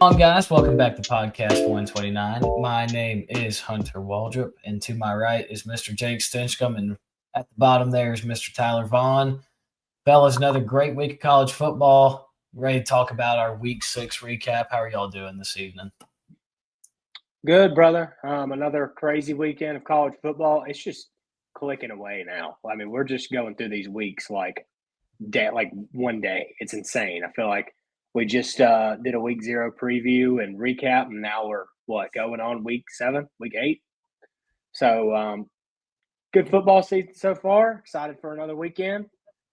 on, guys? Welcome back to Podcast 129. My name is Hunter Waldrop, and to my right is Mr. Jake Stinchcomb, and at the bottom there is Mr. Tyler Vaughn. Fellas, another great week of college football. Ready to talk about our Week 6 recap. How are y'all doing this evening? Good, brother. Another crazy weekend of college football. It's just clicking away now. I mean, we're just going through these weeks like one day. It's insane. I feel like we just did a week 0 preview and recap, and now we're going on week 7, week 8. So good football season so far. Excited for another weekend.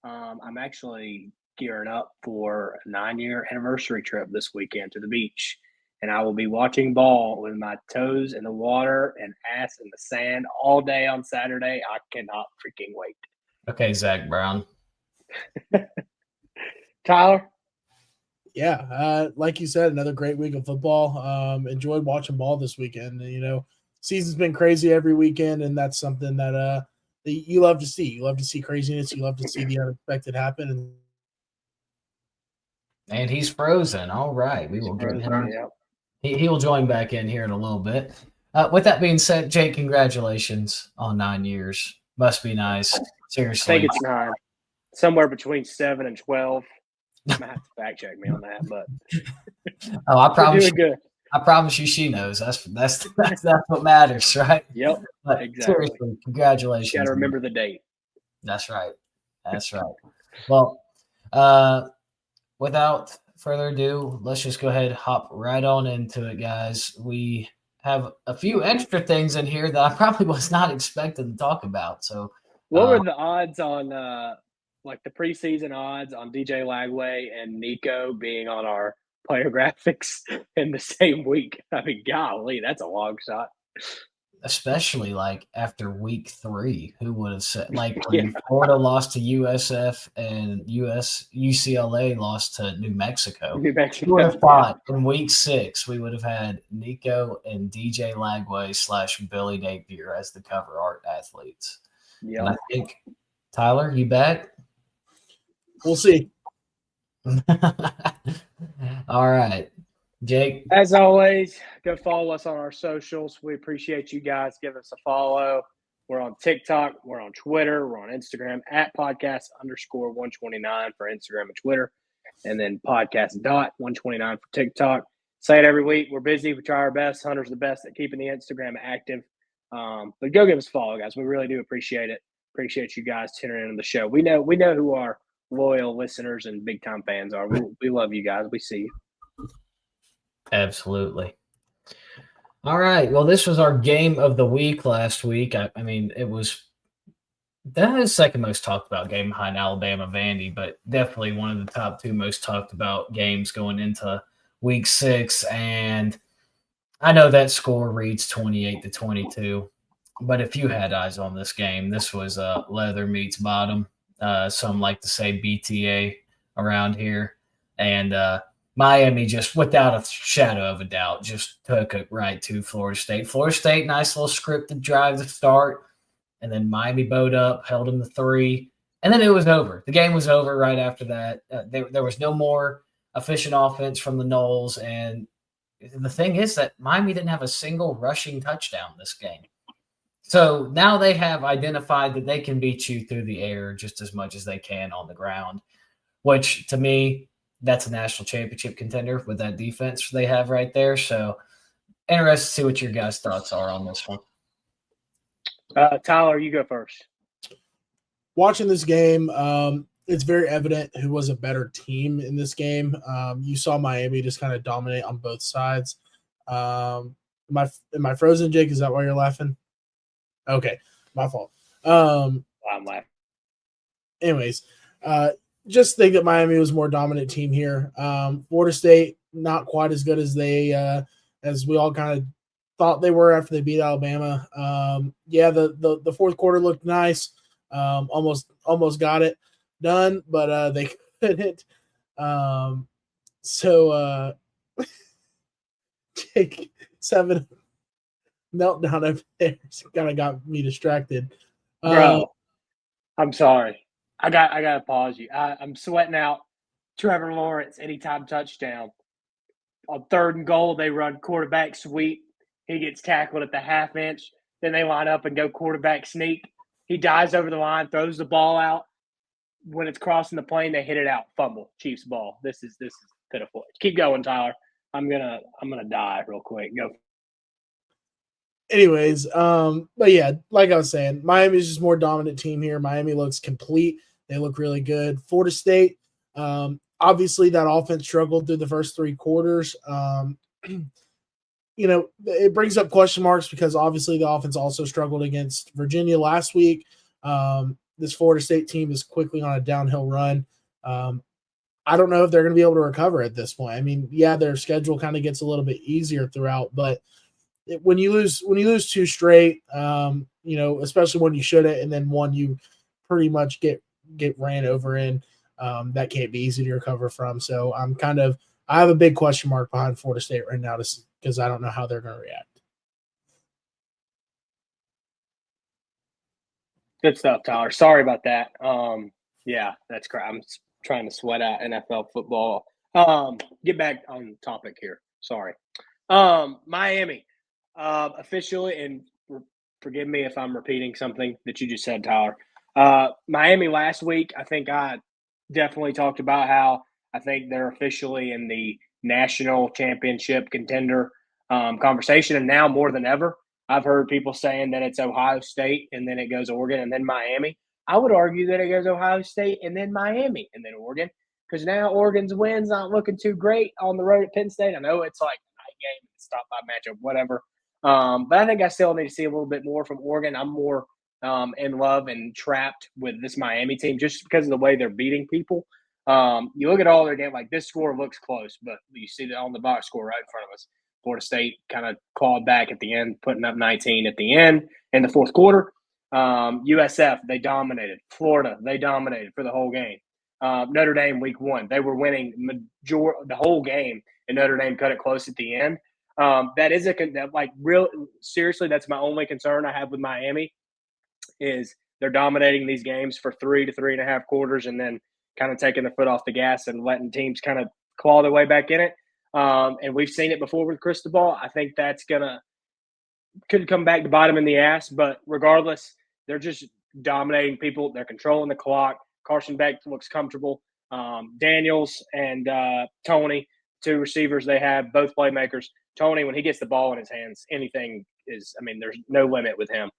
I'm actually gearing up for a 9-year anniversary trip this weekend to the beach. And I will be watching ball with my toes in the water and ass in the sand all day on Saturday. I cannot freaking wait. Okay, Zach Brown. Tyler? Yeah, like you said, another great week of football. Enjoyed watching ball this weekend. You know, season's been crazy every weekend, and that's something that you love to see. You love to see craziness. You love to see the unexpected happen. And he's frozen. All right, we will get him. Yep. He will join back in here in a little bit. With that being said, Jake, congratulations on 9 years. Must be nice. Seriously. I think it's 9. Somewhere between 7 and 12. I might have to fact check me on that, but I promise doing good. I promise you she knows. That's what matters, right? Yep. But exactly. Seriously, congratulations. You got to remember the date. That's right. Well, without further ado, let's just go ahead and hop right on into it, guys. We have a few extra things in here that I probably was not expecting to talk about. So, what were the odds on the preseason odds on DJ Lagway and Nico being on our player graphics in the same week? I mean, golly, that's a long shot. Especially after week 3, who would have said when Florida lost to USF and UCLA lost to New Mexico. Who would have thought in week 6 we would have had Nico and DJ Lagway / Billy Napier as the cover art athletes. Yeah. And I think Tyler, you back? We'll see. All right. Jake. As always, go follow us on our socials. We appreciate you guys. Give us a follow. We're on TikTok. We're on Twitter. We're on Instagram at podcast_129 for Instagram and Twitter. And then podcast.129 for TikTok. Say it every week. We're busy. We try our best. Hunter's the best at keeping the Instagram active. But go give us a follow, guys. We really do appreciate it. Appreciate you guys tuning in on the show. We know who our loyal listeners and big time fans are. We love you guys. We see you. Absolutely. All right. Well, this was our game of the week last week. I mean, it was the second most talked about game behind Alabama Vandy, but definitely one of the top 2 most talked about games going into week 6. And I know that score reads 28-22, but if you had eyes on this game, this was leather meets bottom. Some like to say BTA around here. And Miami just, without a shadow of a doubt, just took it right to Florida State. Florida State, nice little scripted drive to start, and then Miami bowed up, held them to 3, and then it was over. The game was over right after that. There was no more efficient offense from the Noles, and the thing is that Miami didn't have a single rushing touchdown this game. So now they have identified that they can beat you through the air just as much as they can on the ground, which to me, that's a national championship contender with that defense they have right there. So interested to see what your guys' thoughts are on this one. Tyler, you go first. Watching this game, it's very evident who was a better team in this game. You saw Miami just kind of dominate on both sides. Am I frozen, Jake? Is that why you're laughing? Okay, my fault. I'm laughing. Anyways, just think that Miami was more dominant team here. Florida State, not quite as good as as we all kind of thought they were after they beat Alabama. The fourth quarter looked nice. Almost got it done, but they couldn't. Jake 7 meltdown over there kind of got me distracted. Bro, I'm sorry. I gotta pause you. I'm sweating out. Trevor Lawrence anytime touchdown. on 3rd and goal, they run quarterback sweep. He gets tackled at the half inch. Then they line up and go quarterback sneak. He dives over the line, throws the ball out. When it's crossing the plane, they hit it out. Fumble. Chiefs ball. This is pitiful. Keep going, Tyler. I'm gonna die real quick. Go. Anyways, but yeah, like I was saying, Miami is just more dominant team here. Miami looks complete. They look really good. Florida State, obviously that offense struggled through the first 3 quarters. You know, it brings up question marks because obviously the offense also struggled against Virginia last week. This Florida State team is quickly on a downhill run. I don't know if they're going to be able to recover at this point. I mean, yeah, their schedule kind of gets a little bit easier throughout, but when you lose 2 straight, you know, especially when you shouldn't, and then one you pretty much get ran over in, that can't be easy to recover from. So I have a big question mark behind Florida State right now because I don't know how they're going to react. Good stuff, Tyler. Sorry about that. Yeah, that's correct. I'm trying to sweat out NFL football. Get back on topic here. Sorry. Miami. Officially, and forgive me if I'm repeating something that you just said, Tyler. Miami last week, I think I definitely talked about how I think they're officially in the national championship contender conversation, and now more than ever, I've heard people saying that it's Ohio State and then it goes Oregon and then Miami. I would argue that it goes Ohio State and then Miami and then Oregon, because now Oregon's win's not looking too great on the road at Penn State. I know it's like a night game, stop by matchup, whatever. But I think I still need to see a little bit more from Oregon. I'm more in love and trapped with this Miami team just because of the way they're beating people. You look at all their game, like this score looks close, but you see that on the box score right in front of us. Florida State kind of clawed back at the end, putting up 19 at the end in the 4th quarter. USF, they dominated. Florida, they dominated for the whole game. Notre Dame, week 1, they were winning the whole game, and Notre Dame cut it close at the end. That is seriously, that's my only concern I have with Miami is they're dominating these games for 3 to 3.5 quarters and then kind of taking the foot off the gas and letting teams kind of claw their way back in it. And we've seen it before with Cristobal. I think that's could come back to bite them in the ass. But regardless, they're just dominating people. They're controlling the clock. Carson Beck looks comfortable. Daniels and Tony, 2 receivers they have, both playmakers. Tony, when he gets the ball in his hands, anything is – I mean, there's no limit with him.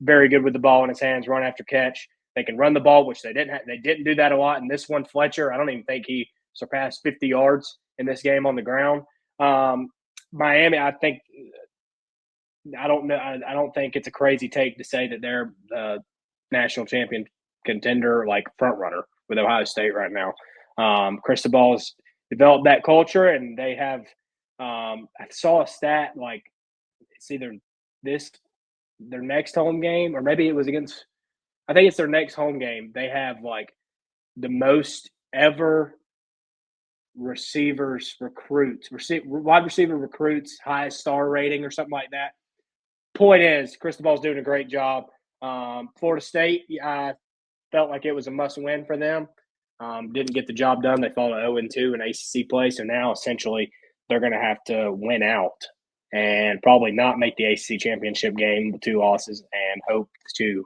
Very good with the ball in his hands, run after catch. They can run the ball, which they didn't they didn't do that a lot. And this one, Fletcher, I don't even think he surpassed 50 yards in this game on the ground. Miami, I don't know. I don't think it's a crazy take to say that they're national champion contender, like front runner with Ohio State right now. Cristobal's developed that culture, and they have. I saw a stat like it's either their next home game, or maybe it was against. I think it's their next home game. They have like the most ever wide receiver recruits, highest star rating or something like that. Point is, Cristobal's doing a great job. Florida State, I felt like it was a must-win for them. Didn't get the job done. They fall to 0-2 in ACC play, so now essentially they're going to have to win out and probably not make the ACC championship game with 2 losses and hope to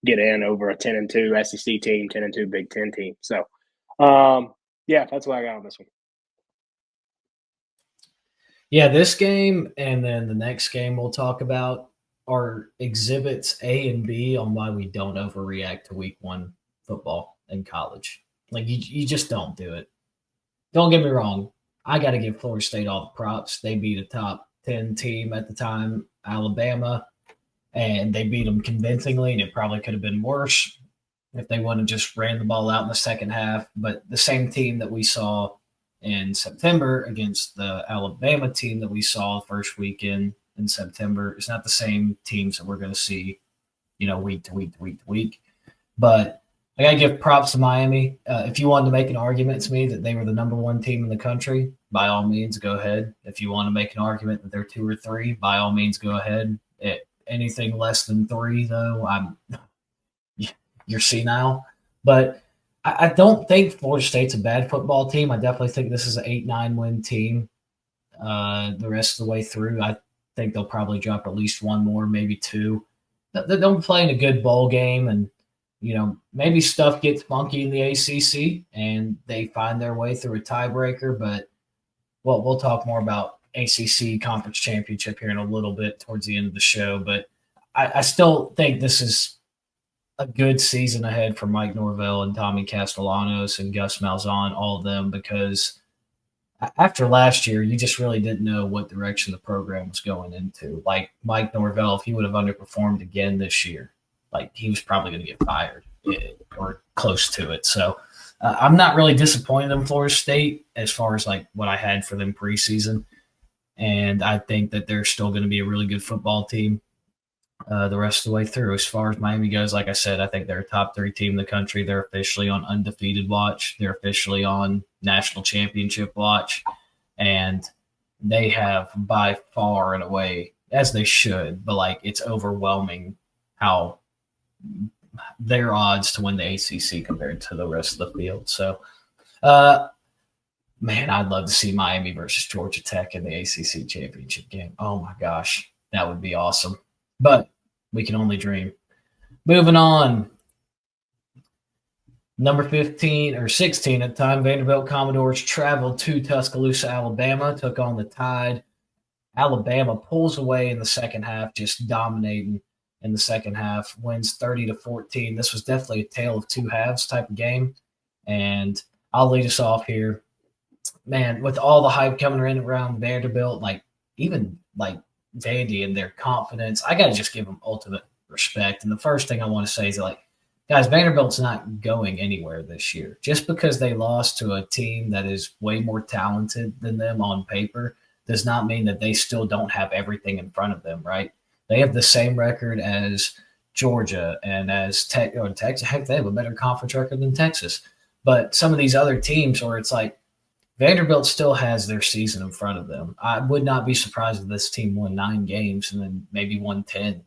get in over a 10-2 SEC team, 10-2 Big Ten team. So, yeah, that's what I got on this one. Yeah, this game and then the next game we'll talk about are exhibits A and B on why we don't overreact to week 1 football in college. Like, you just don't do it. Don't get me wrong. I got to give Florida State all the props. They beat a top 10 team at the time, Alabama, and they beat them convincingly, and it probably could have been worse if they wouldn't have just ran the ball out in the second half. But the same team that we saw in September against the Alabama team that we saw the first weekend in September, it's not the same teams that we're going to see, week to week to week to week. But I got to give props to Miami. If you wanted to make an argument to me that they were the number 1 team in the country, by all means, go ahead. If you want to make an argument that they're 2 or 3, by all means, go ahead. Anything less than 3, though, you're senile. But I don't think Florida State's a bad football team. I definitely think this is an 8-9 win team. the rest of the way through. I think they'll probably drop at least one more, maybe two. They'll play in a good bowl game, and maybe stuff gets funky in the ACC and they find their way through a tiebreaker. But we'll talk more about ACC conference championship here in a little bit towards the end of the show. But I still think this is a good season ahead for Mike Norvell and Tommy Castellanos and Gus Malzahn, all of them, because after last year, you just really didn't know what direction the program was going into. Like Mike Norvell, if he would have underperformed again this year, like he was probably going to get fired or close to it. So I'm not really disappointed in Florida State as far as like what I had for them preseason. And I think that they're still going to be a really good football team the rest of the way through. As far as Miami goes, like I said, I think they're a top 3 team in the country. They're officially on undefeated watch. They're officially on national championship watch. And they have by far and away, as they should, but like it's overwhelming how their odds to win the ACC compared to the rest of the field. So, man, I'd love to see Miami versus Georgia Tech in the ACC championship game. Oh my gosh, that would be awesome. But we can only dream. Moving on. Number 15 or 16 at the time, Vanderbilt Commodores traveled to Tuscaloosa, Alabama, took on the Tide. Alabama pulls away in the second half, just dominating in the second half, wins 30-14. This was definitely a tale of two halves type of game. And I'll lead us off here. Man, with all the hype coming in around Vanderbilt, like even like Vandy and their confidence, I got to just give them ultimate respect. And the first thing I want to say is like, guys, Vanderbilt's not going anywhere this year. Just because they lost to a team that is way more talented than them on paper does not mean that they still don't have everything in front of them, right? They have the same record as Georgia and as Texas. Heck, they have a better conference record than Texas. But some of these other teams where it's like Vanderbilt still has their season in front of them. I would not be surprised if this team won 9 games and then maybe won 10,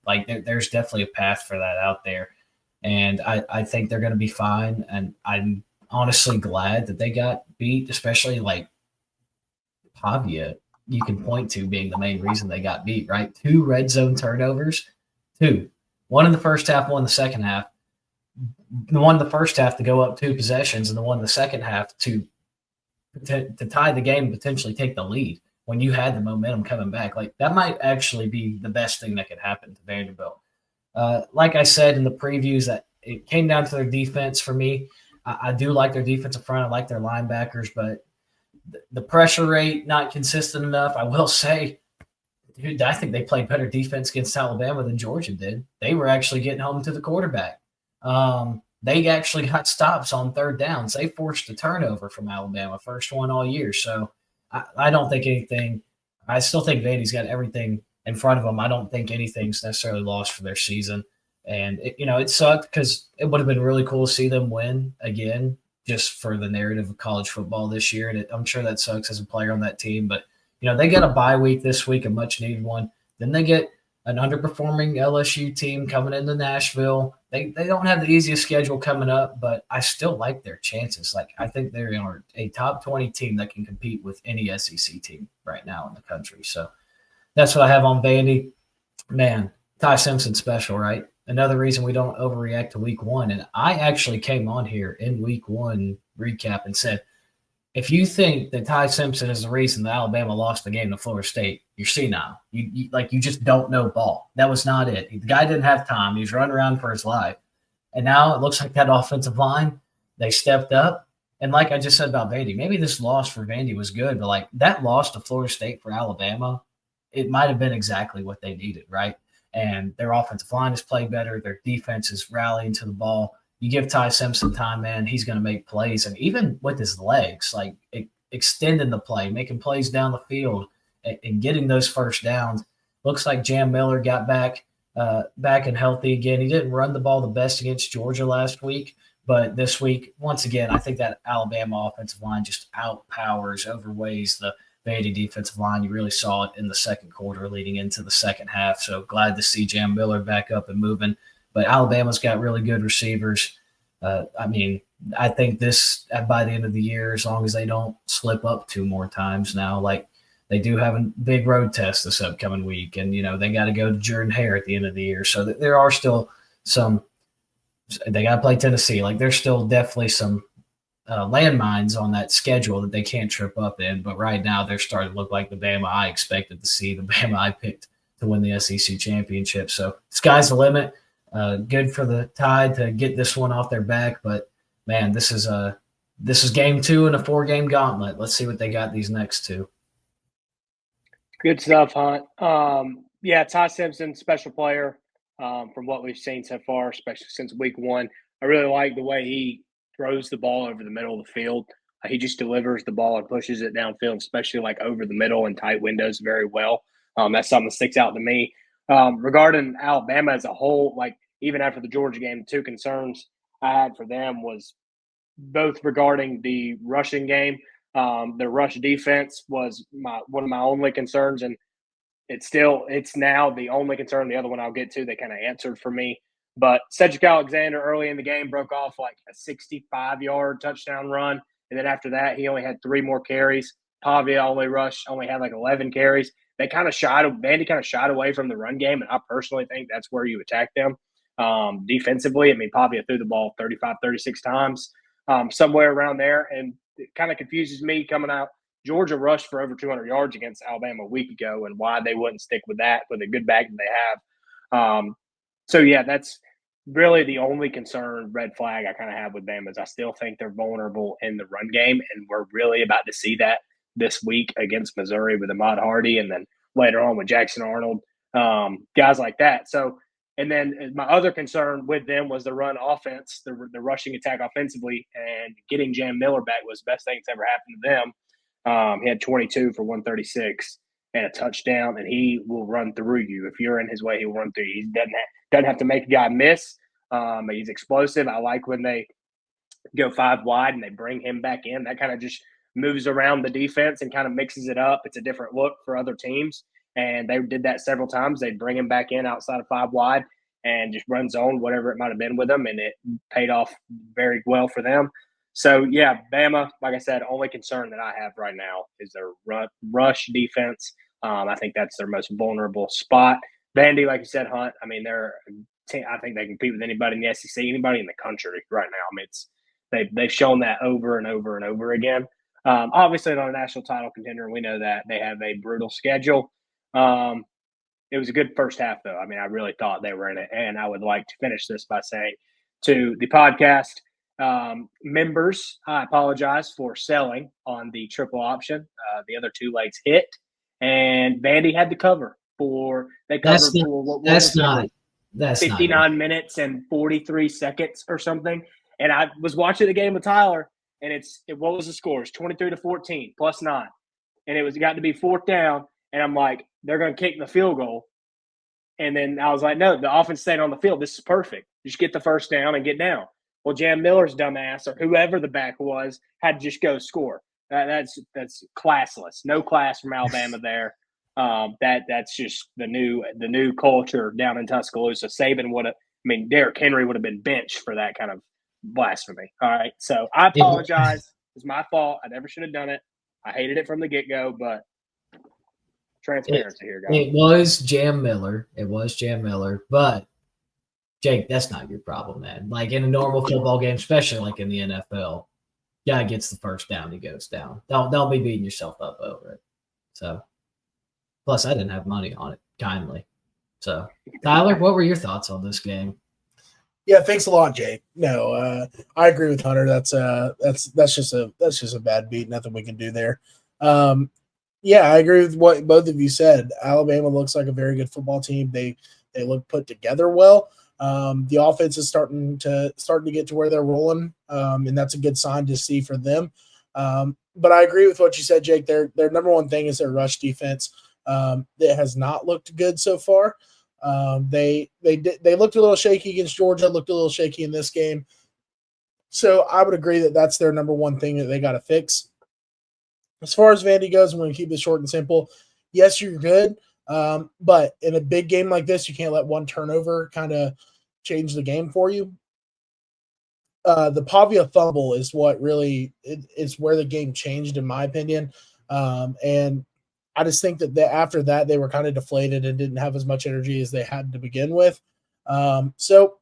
Like there's definitely a path for that out there. And I think they're going to be fine. And I'm honestly glad that they got beat, especially like Pavia, you can point to being the main reason they got beat, right? 2 red zone turnovers, 2. One in the first half, one in the second half. The one in the first half to go up 2 possessions, and the one in the second half to tie the game and potentially take the lead when you had the momentum coming back. Like that might actually be the best thing that could happen to Vanderbilt. Like I said in the previews, that it came down to their defense for me. I do like their defensive front. I like their linebackers, but the pressure rate not consistent enough. I will say, dude, I think they played better defense against Alabama than Georgia did. They were actually getting home to the quarterback. They actually got stops on third downs. They forced a turnover from Alabama, first one all year. So I don't think anything – I still think Vandy's got everything in front of them. I don't think anything's necessarily lost for their season. And, it sucked because it would have been really cool to see them win again just for the narrative of college football this year. And I'm sure that sucks as a player on that team. But, they get a bye week this week, a much-needed one. Then they get an underperforming LSU team coming into Nashville. They don't have the easiest schedule coming up, but I still like their chances. Like, I think they are a top 20 team that can compete with any SEC team right now in the country. So that's what I have on Vandy. Man, Ty Simpson special, right? Another reason we don't overreact to week 1. And I actually came on here in week 1 recap and said, if you think that Ty Simpson is the reason that Alabama lost the game to Florida State, you're senile. You just don't know ball. That was not it. The guy didn't have time. He was running around for his life. And now it looks like that offensive line, they stepped up. And like I just said about Vandy, maybe this loss for Vandy was good, but like that loss to Florida State for Alabama, it might have been exactly what they needed, right? And their offensive line has played better. Their defense is rallying to the ball. You give Ty Simpson time, man, he's going to make plays. And even with his legs, like extending the play, making plays down the field and getting those first downs. Looks like Jam Miller got back and healthy again. He didn't run the ball the best against Georgia last week, but this week, once again, I think that Alabama offensive line just outpowers, overweighs the Vandy defensive line. You really saw it in the second quarter leading into the second half. So glad to see Jam Miller back up and moving. But Alabama's got really good receivers. I think this by the end of the year, as long as they don't slip up 2 more times now, like they do have a big road test this upcoming week, and they got to go to Jordan Hare at the end of the year. So there are still some. They got to play Tennessee. Like there's still definitely some landmines on that schedule that they can't trip up in. But right now they're starting to look like the Bama I expected to see, the Bama I picked to win the SEC championship. So sky's the limit. Good for the Tide to get this one off their back, but man, this is game 2 in a 4-game gauntlet. Let's see what they got these next 2. Good stuff, Hunt. Ty Simpson, special player from what we've seen so far, especially since week 1. I really like the way he throws the ball over the middle of the field. He just delivers the ball and pushes it downfield, especially like over the middle and tight windows very well. That's something that sticks out to me. Regarding Alabama as a whole, like even after the Georgia game, 2 concerns I had for them was both regarding the rushing game. The rush defense was one of my only concerns, and it's now the only concern. The other one I'll get to, they kind of answered for me. But Cedric Alexander early in the game broke off like a 65-yard touchdown run, and then after that he only had 3 more carries. Pavia only had like 11 carries. Vandy kind of shied away from the run game, and I personally think that's where you attack them defensively. I mean, Pavia threw the ball 35, 36 times, somewhere around there, and it kind of confuses me coming out. Georgia rushed for over 200 yards against Alabama a week ago, and why they wouldn't stick with that with a good back that they have. That's really the only red flag I kind of have with Bama is I still think they're vulnerable in the run game, and we're really about to see that this week against Missouri with Ahmad Hardy, and then later on with Jackson Arnold, guys like that. So, and then my other concern with them was the run offense, the rushing attack offensively, and getting Jam Miller back was the best thing that's ever happened to them. He had 22 for 136 and a touchdown, and he will run through you. If you're in his way, he'll run through you. He doesn't have to make a guy miss. He's explosive. I like when they go 5 wide and they bring him back in. That kind of just moves around the defense and kind of mixes it up. It's a different look for other teams, and they did that several times. They'd bring him back in outside of 5 wide and just run zone, whatever it might have been with them, and it paid off very well for them. So, Bama, like I said, only concern that I have right now is their rush defense. I think that's their most vulnerable spot. Vandy, like you said, Hunt, I mean, I think they compete with anybody in the SEC, anybody in the country right now. I mean, they've shown that over and over and over again. Obviously, they're a national title contender, and we know that. They have a brutal schedule. It was a good first half, though. I mean, I really thought they were in it, and I would like to finish this by saying to the podcast members, I apologize for selling on the triple option. The other 2 legs hit, and Vandy had the cover for – they covered for that's 59 minutes and 43 seconds or something. And I was watching the game with Tyler, and what was the score? It's 23-14 plus 9. And it got to be 4th down, and I'm like, they're going to kick the field goal. And then I was like, no, the offense stayed on the field. This is perfect. Just get the first down and get down. Well, Jam Miller's dumbass or whoever the back was had to just go score. That's classless. No class from Alabama there. That's just the new culture down in Tuscaloosa. Derrick Henry would have been benched for that kind of blasphemy. All right, so I apologize. It's my fault. I never should have done it. I hated it from the get-go, but transparency here, guys. It was Jam Miller. But Jake, that's not your problem, man. Like in a normal football game, especially like in the NFL, guy gets the first down, he goes down. Don't be beating yourself up over it. So, plus I didn't have money on it, kindly. So, Tyler, what were your thoughts on this game? Yeah, thanks a lot, Jake. No, I agree with Hunter. That's just a bad beat. Nothing we can do there. I agree with what both of you said. Alabama looks like a very good football team. They look put together well. The offense is starting to get to where they're rolling, and that's a good sign to see for them. But I agree with what you said, Jake. Their number one thing is their rush defense. It has not looked good so far. They looked a little shaky against Georgia, looked a little shaky in this game. So I would agree that that's their number one thing that they got to fix. As far as Vandy goes, I'm going to keep this short and simple. Yes, you're good. But in a big game like this, you can't let one turnover kind of change the game for you. The Pavia fumble is what really is where the game changed, in my opinion. And I just think that after that, they were kind of deflated and didn't have as much energy as they had to begin with. So,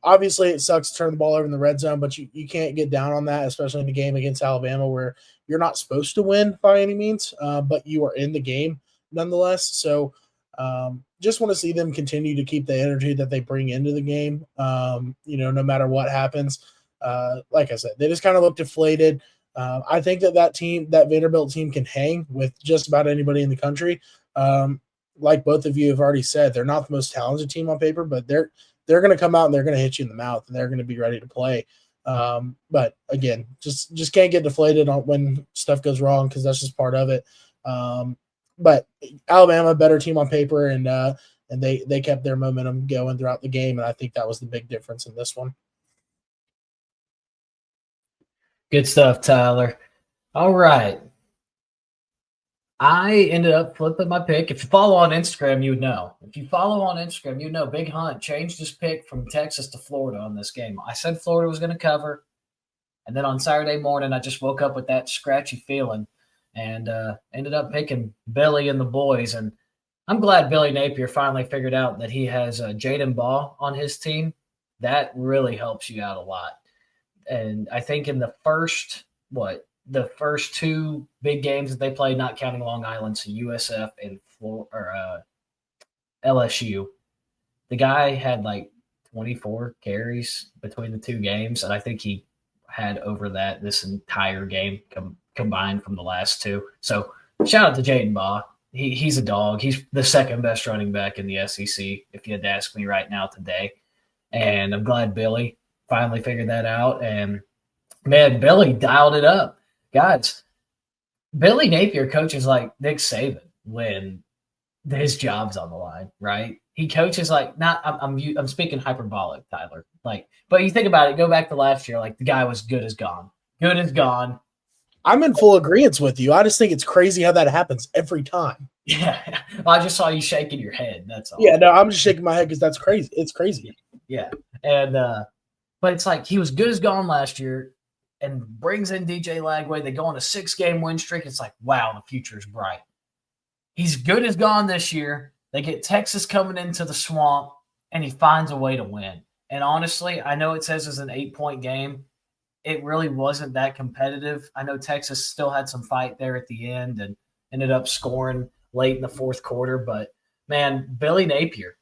obviously it sucks to turn the ball over in the red zone, but you can't get down on that, especially in the game against Alabama where you're not supposed to win by any means, but you are in the game nonetheless. So just want to see them continue to keep the energy that they bring into the game, no matter what happens. Like I said, they just kind of look deflated. I think that Vanderbilt team can hang with just about anybody in the country. Like both of you have already said, they're not the most talented team on paper, but they're going to come out and they're going to hit you in the mouth and they're going to be ready to play. But again, just can't get deflated on when stuff goes wrong because that's just part of it. But Alabama, better team on paper, and they kept their momentum going throughout the game, and I think that was the big difference in this one. Good stuff, Tyler. All right. I ended up flipping my pick. If you follow on Instagram, you would know. If you follow on Instagram, you know Big Hunt changed his pick from Texas to Florida on this game. I said Florida was going to cover, and then on Saturday morning, I just woke up with that scratchy feeling and ended up picking Billy and the boys. And I'm glad Billy Napier finally figured out that he has Jaden Ball on his team. That really helps you out a lot. And I think in the first two big games that they played, not counting Long Island, so USF and LSU, the guy had like 24 carries between the two games, and I think he had over that this entire game combined from the last two. So shout out to Jaden Baugh. He's a dog. He's the second best running back in the SEC, if you had to ask me right now today. And I'm glad Billy finally figured that out. And, man, Billy dialed it up. Guys, Billy Napier coaches like Nick Saban when his job's on the line, right? He coaches like I'm speaking hyperbolic, Tyler. But you think about it, go back to last year, like the guy was good as gone. Good as gone. I'm in full agreement with you. I just think it's crazy how that happens every time. Yeah. Well, I just saw you shaking your head. That's all. Yeah, no, I'm just shaking my head because that's crazy. It's crazy. Yeah. And but it's like he was good as gone last year and brings in DJ Lagway. They go on a 6-game win streak. It's like, wow, the future is bright. He's good as gone this year. They get Texas coming into the swamp, and he finds a way to win. And honestly, I know it says it's an 8-point game. It really wasn't that competitive. I know Texas still had some fight there at the end and ended up scoring late in the fourth quarter. But, man, Billy Napier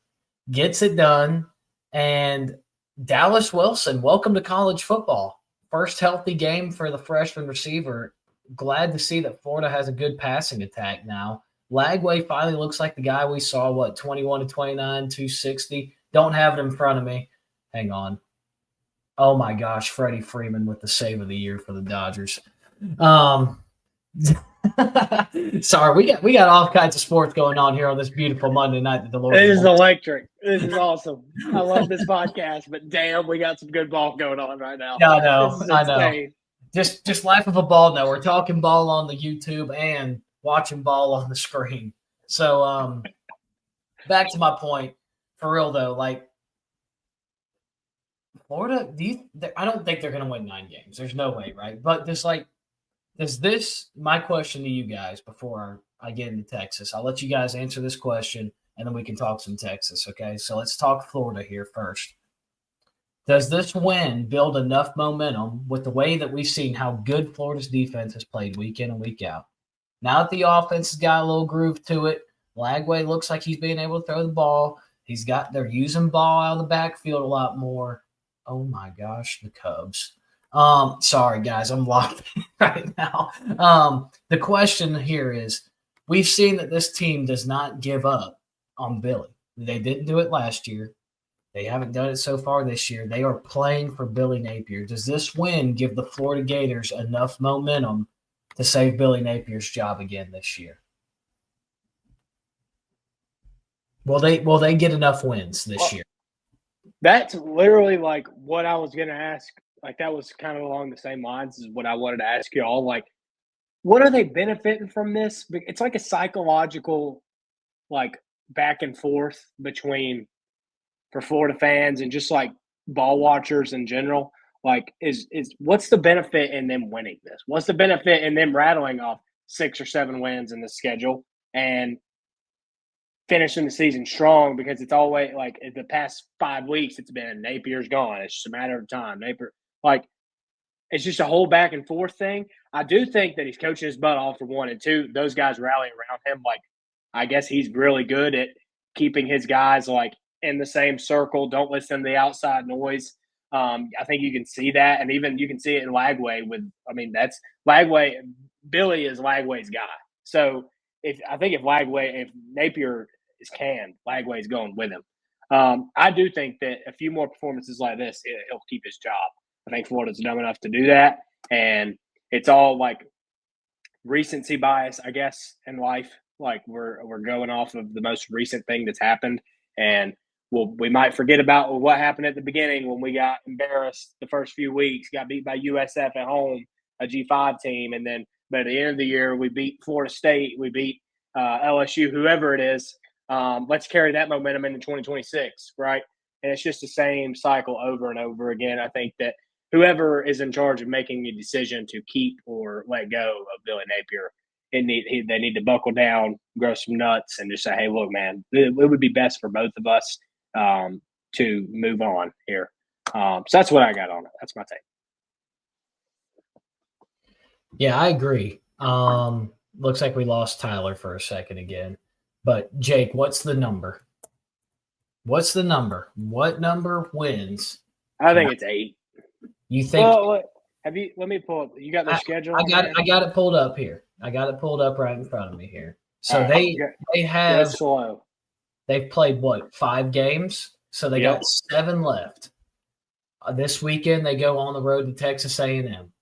gets it done. And Dallas Wilson, welcome to college football. First healthy game for the freshman receiver. Glad to see that Florida has a good passing attack now. Lagway finally looks like the guy we saw, 21-29, 260. Don't have it in front of me. Hang on. Oh, my gosh, Freddie Freeman with the save of the year for the Dodgers. Sorry, we got all kinds of sports going on here on this beautiful Monday night that the Lord. It is electric. This is awesome. I love this podcast, but damn, we got some good ball going on right now. I know. Just life of a ball now. We're talking ball on the YouTube and watching ball on the screen. So back to my point. For real though, like Florida, I don't think they're going to win 9 games. There's no way, right? But my question to you guys before I get into Texas, I'll let you guys answer this question, and then we can talk some Texas, okay? So let's talk Florida here first. Does this win build enough momentum with the way that we've seen how good Florida's defense has played week in and week out? Now that the offense has got a little groove to it, Lagway looks like he's being able to throw the ball. They're using ball out of the backfield a lot more. Oh my gosh, the Cubs. Sorry guys, I'm locked right now. The question here is, we've seen that this team does not give up on Billy. They didn't do it last year. They haven't done it so far this year. They are playing for Billy Napier. Does this win give the Florida Gators enough momentum to save Billy Napier's job again this year? Will they get enough wins this year? That's literally like what I was going to ask. Like that was kind of along the same lines as what I wanted to ask you all. Like, what are they benefiting from this? It's like a psychological, like back and forth between for Florida fans and just like ball watchers in general. Like, is what's the benefit in them winning this? What's the benefit in them rattling off 6 or 7 wins in the schedule and finishing the season strong, because it's always like in the past 5 weeks, it's been Napier's gone. It's just a matter of time. Napier, like, it's just a whole back and forth thing. I do think that he's coaching his butt off for 1 and 2. Those guys rallying around him, like, I guess he's really good at keeping his guys like in the same circle. Don't listen to the outside noise. I think you can see that, and even you can see it in Lagway. That's Lagway. Billy is Lagway's guy. So if Napier is canned, Lagway's going with him. I do think that a few more performances like this, he'll keep his job. I think Florida's dumb enough to do that, and it's all like recency bias, I guess, in life. Like we're going off of the most recent thing that's happened, and we might forget about what happened at the beginning when we got embarrassed the first few weeks, got beat by USF at home, a G5 team, but at the end of the year we beat Florida State, we beat LSU, whoever it is. Let's carry that momentum into 2026, right? And it's just the same cycle over and over again. I think that whoever is in charge of making a decision to keep or let go of Billy Napier, they need to buckle down, grow some nuts, and just say, hey, look, man, it would be best for both of us to move on here. So that's what I got on it. That's my take. Yeah, I agree. Looks like we lost Tyler for a second again. But, Jake, what's the number? What's the number? What number wins? I think it's 8. You think? Well, let me pull up. You got their schedule? I got it pulled up here. I got it pulled up right in front of me here. So right, they've played what, 5 games? So they got 7 left. This weekend they go on the road to Texas A&M.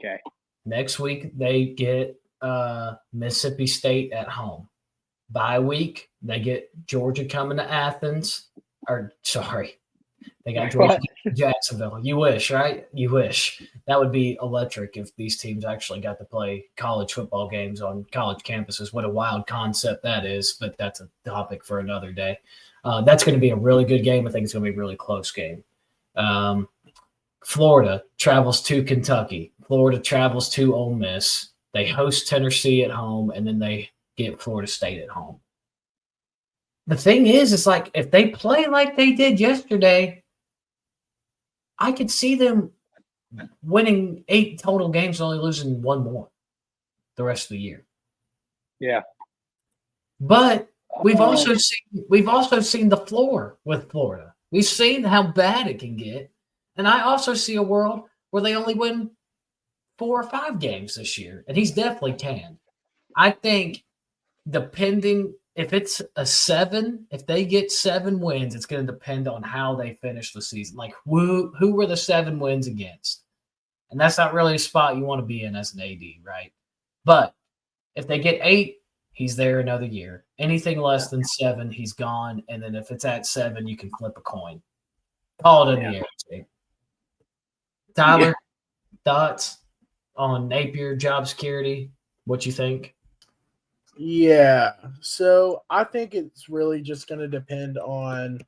Okay. Next week they get Mississippi State at home. Bye week they get Georgia coming to Athens. They got Georgia Jacksonville. You wish, right? You wish. That would be electric if these teams actually got to play college football games on college campuses. What a wild concept that is, but that's a topic for another day. That's going to be a really good game. I think it's going to be a really close game. Florida travels to Kentucky. Florida travels to Ole Miss. They host Tennessee at home, and then they get Florida State at home. The thing is, it's like if they play like they did yesterday, I could see them winning 8 total games and only losing 1 more the rest of the year. Yeah. But we've also seen the floor with Florida. We've seen how bad it can get. And I also see a world where they only win 4 or 5 games this year. And he's definitely can. I think depending if it's a 7, if they get 7 wins, it's going to depend on how they finish the season. Like who were the 7 wins against? And that's not really a spot you want to be in as an AD, right? But if they get 8, he's there another year. Anything less than 7, he's gone. And then if it's at 7, you can flip a coin. Call it in the air. Tyler, thoughts on Napier job security? What you think? Yeah. So I think it's really just going to depend on,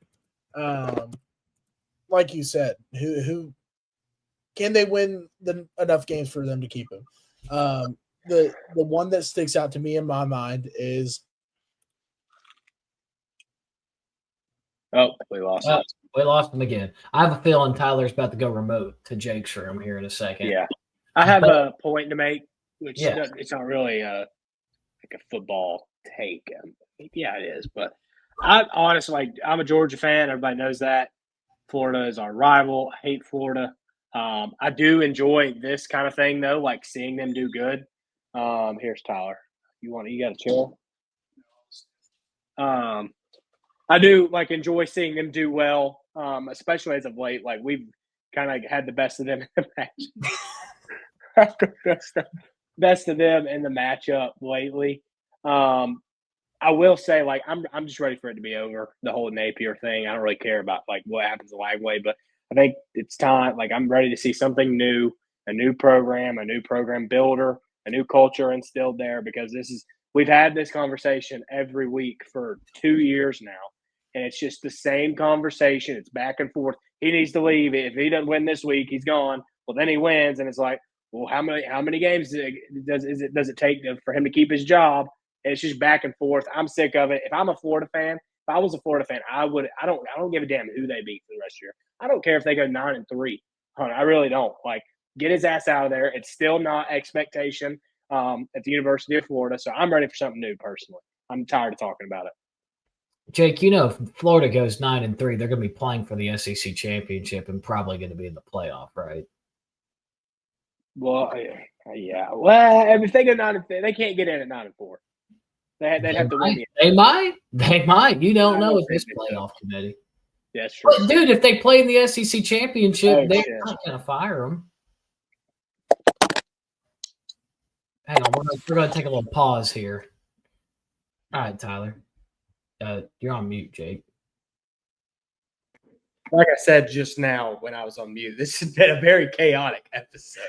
like you said, who can they win enough games for them to keep him? The one that sticks out to me in my mind is. Oh, we lost him. We lost him again. I have a feeling Tyler's about to go remote to Jake's room here in a second. Yeah. I have a point to make, which it's not really like a football take. Yeah, it is. But I honestly, I'm a Georgia fan. Everybody knows that. Florida is our rival. I hate Florida. I do enjoy this kind of thing, though, like seeing them do good. Here's Tyler. You got to chill? I do enjoy seeing them do well, especially as of late. Like we've kind of had the best of them in the match. best of them in the matchup lately. I will say, I'm just ready for it to be over, the whole Napier thing. I don't really care about what happens to Lagway, but I think it's time. I'm ready to see something new, a new program builder, a new culture instilled there, because we've had this conversation every week for 2 years now. And it's just the same conversation. It's back and forth. He needs to leave. If he doesn't win this week, he's gone. Well, then he wins. And it's like, Well, how many games does it take for him to keep his job? And it's just back and forth. I'm sick of it. If I'm a Florida fan, if I was a Florida fan, I don't give a damn who they beat for the rest of the year. I don't care if they go 9-3. I really don't. Like, get his ass out of there. It's still not expectation at the University of Florida. So I'm ready for something new personally. I'm tired of talking about it. Jake, if Florida goes 9-3, they're going to be playing for the SEC championship and probably going to be in the playoff, right? Well, yeah. Well, if they go 9-3, they can't get in at 9-4. They'd have to win. They might. You don't know with this playoff committee. That's true. But dude, if they play in the SEC championship, they're not going to fire them. Hang on, we're going to take a little pause here. All right, Tyler. You're on mute, Jake. Like I said just now when I was on mute, this has been a very chaotic episode.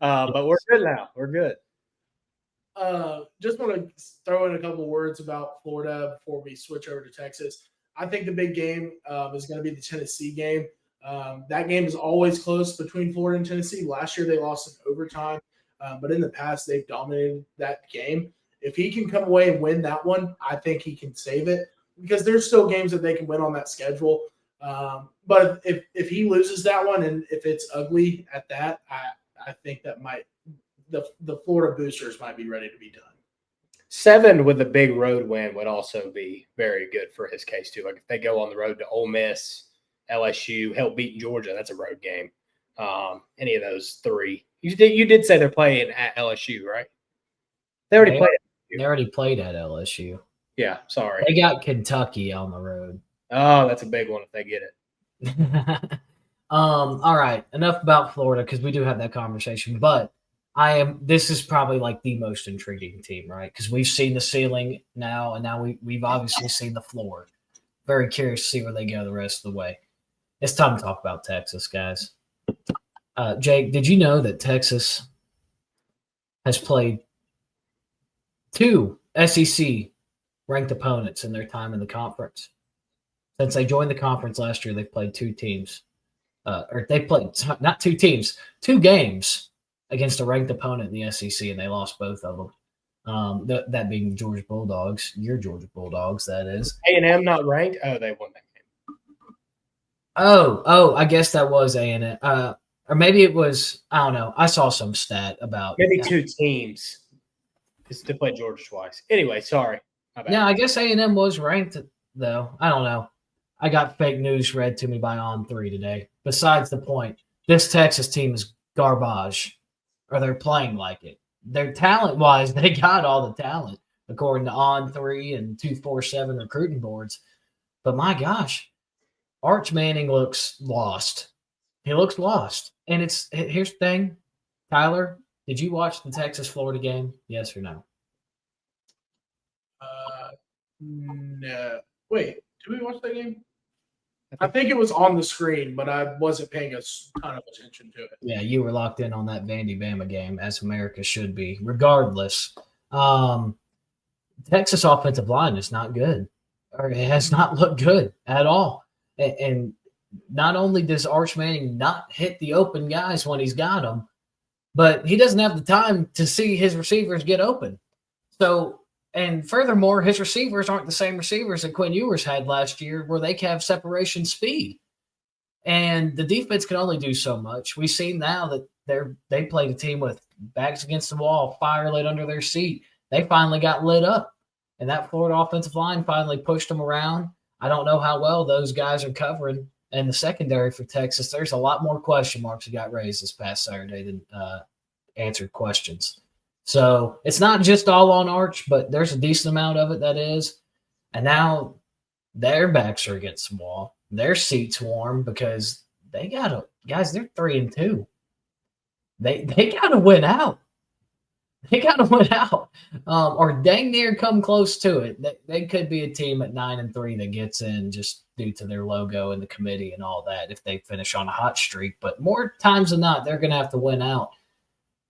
But we're good now. We're good. Just want to throw in a couple words about Florida before we switch over to Texas. I think the big game is going to be the Tennessee game. That game is always close between Florida and Tennessee. Last year they lost in overtime, but in the past they've dominated that game. If he can come away and win that one, I think he can save it because there's still games that they can win on that schedule. But if he loses that one and if it's ugly at that, I think that the Florida boosters might be ready to be done. 7 with a big road win would also be very good for his case too. Like if they go on the road to Ole Miss, LSU, hell, beating Georgia, that's a road game. Any of those 3. You did say they're playing at LSU, right? They already played. They already played at LSU. Yeah, sorry. They got Kentucky on the road. Oh, that's a big one if they get it. All right. Enough about Florida because we do have that conversation. But this is probably like the most intriguing team, right? Because we've seen the ceiling now, and now we've obviously seen the floor. Very curious to see where they go the rest of the way. It's time to talk about Texas, guys. Jake, did you know that Texas has played 2 SEC ranked opponents in their time in the conference? Since they joined the conference last year, they've played 2 teams. Or they played not 2 teams, 2 games against a ranked opponent in the SEC, and they lost both of them. That being the Georgia Bulldogs, your Georgia Bulldogs, that is. A&M not ranked? Oh, they won that game. Oh, I guess that was A&M. Or maybe it was, I don't know. I saw some stat about maybe 2 teams. It's to play Georgia twice. Anyway, sorry. Yeah, I guess A&M was ranked, though. I don't know. I got fake news read to me by On3 today. Besides the point, this Texas team is garbage, or they're playing like it. They're talent-wise, they got all the talent, according to On3 and 247 recruiting boards. But my gosh, Arch Manning looks lost. He looks lost. And here's the thing, Tyler, did you watch the Texas-Florida game? Yes or no? No. Wait, did we watch that game? I think it was on the screen, but I wasn't paying a ton of attention to it. Yeah, you were locked in on that Vandy Bama game, as America should be. Regardless, Texas offensive line is not good, or it has not looked good at all. And not only does Arch Manning not hit the open guys when he's got them, but he doesn't have the time to see his receivers get open. So, and furthermore, his receivers aren't the same receivers that Quinn Ewers had last year where they can have separation speed. And the defense can only do so much. We've seen now that they played a team with backs against the wall, fire lit under their seat. They finally got lit up. And that Florida offensive line finally pushed them around. I don't know how well those guys are covering. And the secondary for Texas, there's a lot more question marks that got raised this past Saturday than answered questions. So it's not just all on Arch, but there's a decent amount of it that is. And now their backs are against the wall. Their seats warm because they got to – guys, they're 3-2. They got to win out. They got to win out or dang near come close to it. They could be a team at 9-3 that gets in just due to their logo and the committee and all that if they finish on a hot streak. But more times than not, they're going to have to win out.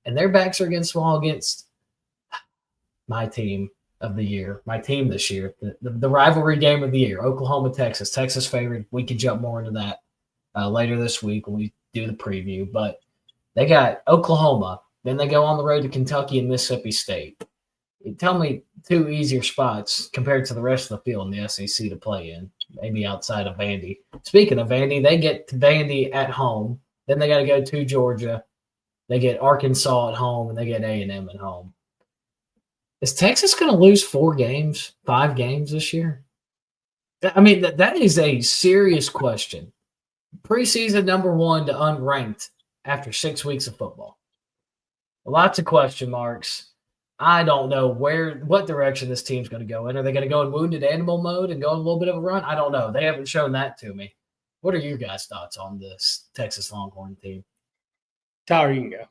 And their backs are against the wall against my team of the year, my team this year, the rivalry game of the year, Oklahoma, Texas. Texas favored. We could jump more into that later this week when we do the preview. But They got Oklahoma. Then they go on the road to Kentucky and Mississippi State. Tell me two easier spots compared to the rest of the field in the SEC to play in, maybe outside of Vandy. Speaking of Vandy, they get to Vandy at home. Then they got to go to Georgia. They get Arkansas at home, and they get A&M at home. Is Texas going to lose 5 games this year? I mean, that is a serious question. Preseason number 1 to unranked after 6 weeks of football. Lots of question marks. I don't know what direction this team's going to go in. Are they going to go in wounded animal mode and go on a little bit of a run? I don't know. They haven't shown that to me. What are your guys' thoughts on this Texas Longhorn team? Tyler, you can go.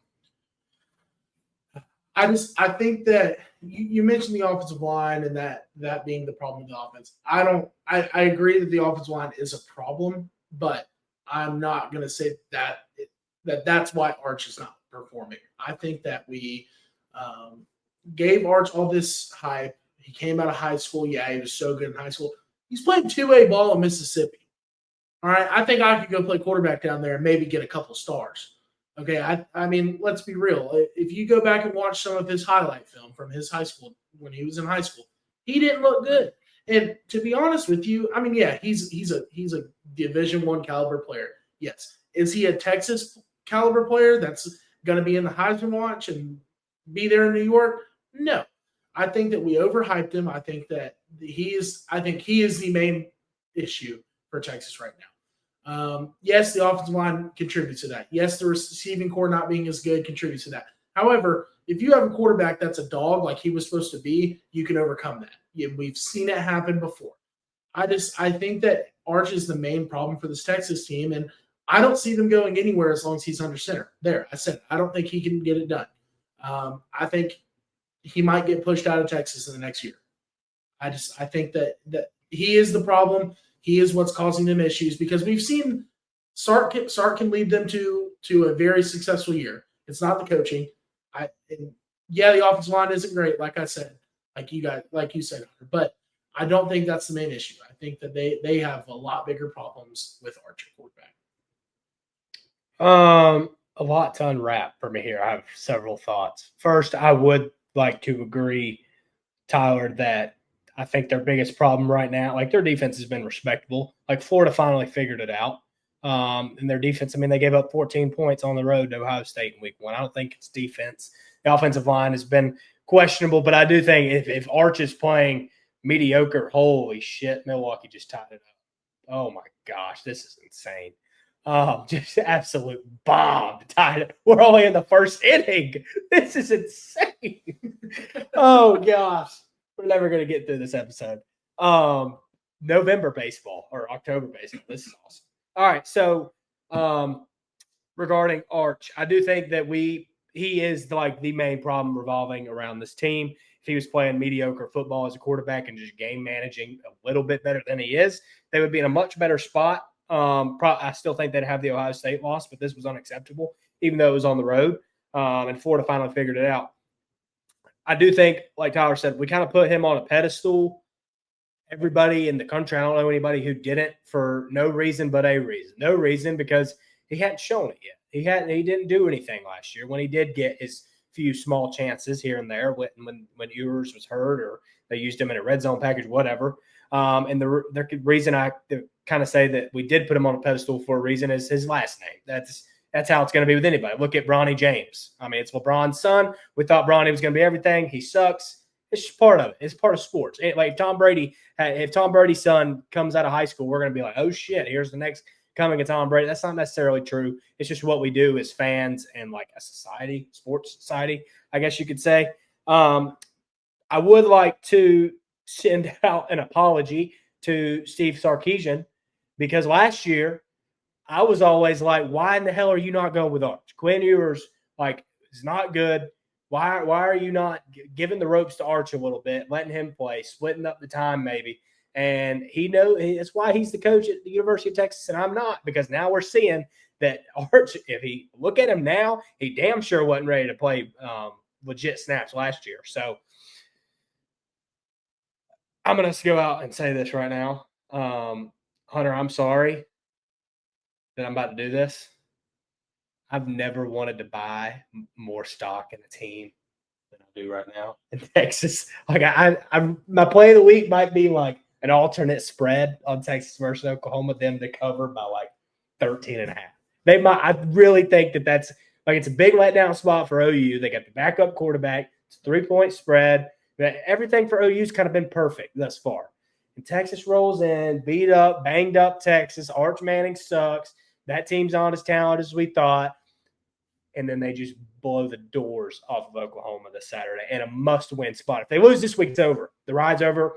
I think that you mentioned the offensive line and that being the problem with the offense. I agree that the offensive line is a problem, but I'm not going to say that's why Arch is not performing. I think that we gave Arch all this hype. He came out of high school. Yeah, he was so good in high school. He's playing 2A ball in Mississippi. All right, I think I could go play quarterback down there and maybe get a couple stars. Okay, I mean, let's be real. If you go back and watch some of his highlight film from his high school when he was in high school, he didn't look good. And to be honest with you, I mean, yeah, he's a Division I caliber player. Yes, is he a Texas caliber player that's going to be in the Heisman watch and be there in New York? No, I think that we overhyped him. I think he is the main issue for Texas right now. Yes, the offensive line contributes to that. Yes, the receiving core not being as good contributes to that. However, if you have a quarterback that's a dog like he was supposed to be, you can overcome that. We've seen it happen before. I think that Arch is the main problem for this Texas team, and I don't see them going anywhere as long as he's under center. There, I said I don't think he can get it done. I think he might get pushed out of Texas in the next year. I think that he is the problem. He is what's causing them issues because we've seen Sark can lead them to a very successful year. It's not the coaching. The offensive line isn't great, like I said, like you said, but I don't think that's the main issue. I think that they have a lot bigger problems with Archer quarterback. A lot to unwrap for me here. I have several thoughts. First, I would like to agree, Tyler, that I think their biggest problem right now, like their defense has been respectable. Like Florida finally figured it out. And their defense, I mean, they gave up 14 points on the road to Ohio State in week 1. I don't think it's defense. The offensive line has been questionable, but I do think if Arch is playing mediocre, holy shit, Milwaukee just tied it up. Oh my gosh, this is insane. Just absolute bomb tied it. We're only in the first inning. This is insane. Oh gosh. We're never going to get through this episode. November baseball or October baseball. This is awesome. All right. So regarding Arch, I do think that he is like the main problem revolving around this team. If he was playing mediocre football as a quarterback and just game managing a little bit better than he is, they would be in a much better spot. I still think they'd have the Ohio State loss, but this was unacceptable, even though it was on the road. And Florida finally figured it out. I do think, like Tyler said, we kind of put him on a pedestal. Everybody in the country, I don't know anybody who didn't for no reason but a reason. No reason because he hadn't shown it yet. He didn't do anything last year when he did get his few small chances here and there when Ewers was hurt or they used him in a red zone package, whatever. And the reason I kind of say that we did put him on a pedestal for a reason is his last name. That's how it's going to be with anybody. Look at Bronny James. I mean, it's LeBron's son. We thought Bronny was going to be everything. He sucks. It's just part of it. It's part of sports. Like if Tom Brady's son comes out of high school, we're going to be like, oh shit, here's the next coming of Tom Brady. That's not necessarily true. It's just what we do as fans and like a society, sports society, I guess you could say. I would like to send out an apology to Steve Sarkisian because last year I was always like, why in the hell are you not going with Arch? Quinn Ewers, like, is not good. Why are you not giving the ropes to Arch a little bit, letting him play, splitting up the time maybe? And it's why he's the coach at the University of Texas and I'm not, because now we're seeing that Arch, if he look at him now, he damn sure wasn't ready to play legit snaps last year. So I'm going to go out and say this right now. Hunter, I'm sorry that I'm about to do this. I've never wanted to buy more stock in a team than I do right now in Texas. Like my play of the week might be like an alternate spread on Texas versus Oklahoma, them to cover by like 13.5. I really think that's like it's a big letdown spot for OU. They got the backup quarterback. It's a 3-point spread. Everything for OU's kind of been perfect thus far. And Texas rolls in, beat up, banged up Texas. Arch Manning sucks. That team's not as talented as we thought. And then they just blow the doors off of Oklahoma this Saturday in a must-win spot. If they lose this week, it's over. The ride's over.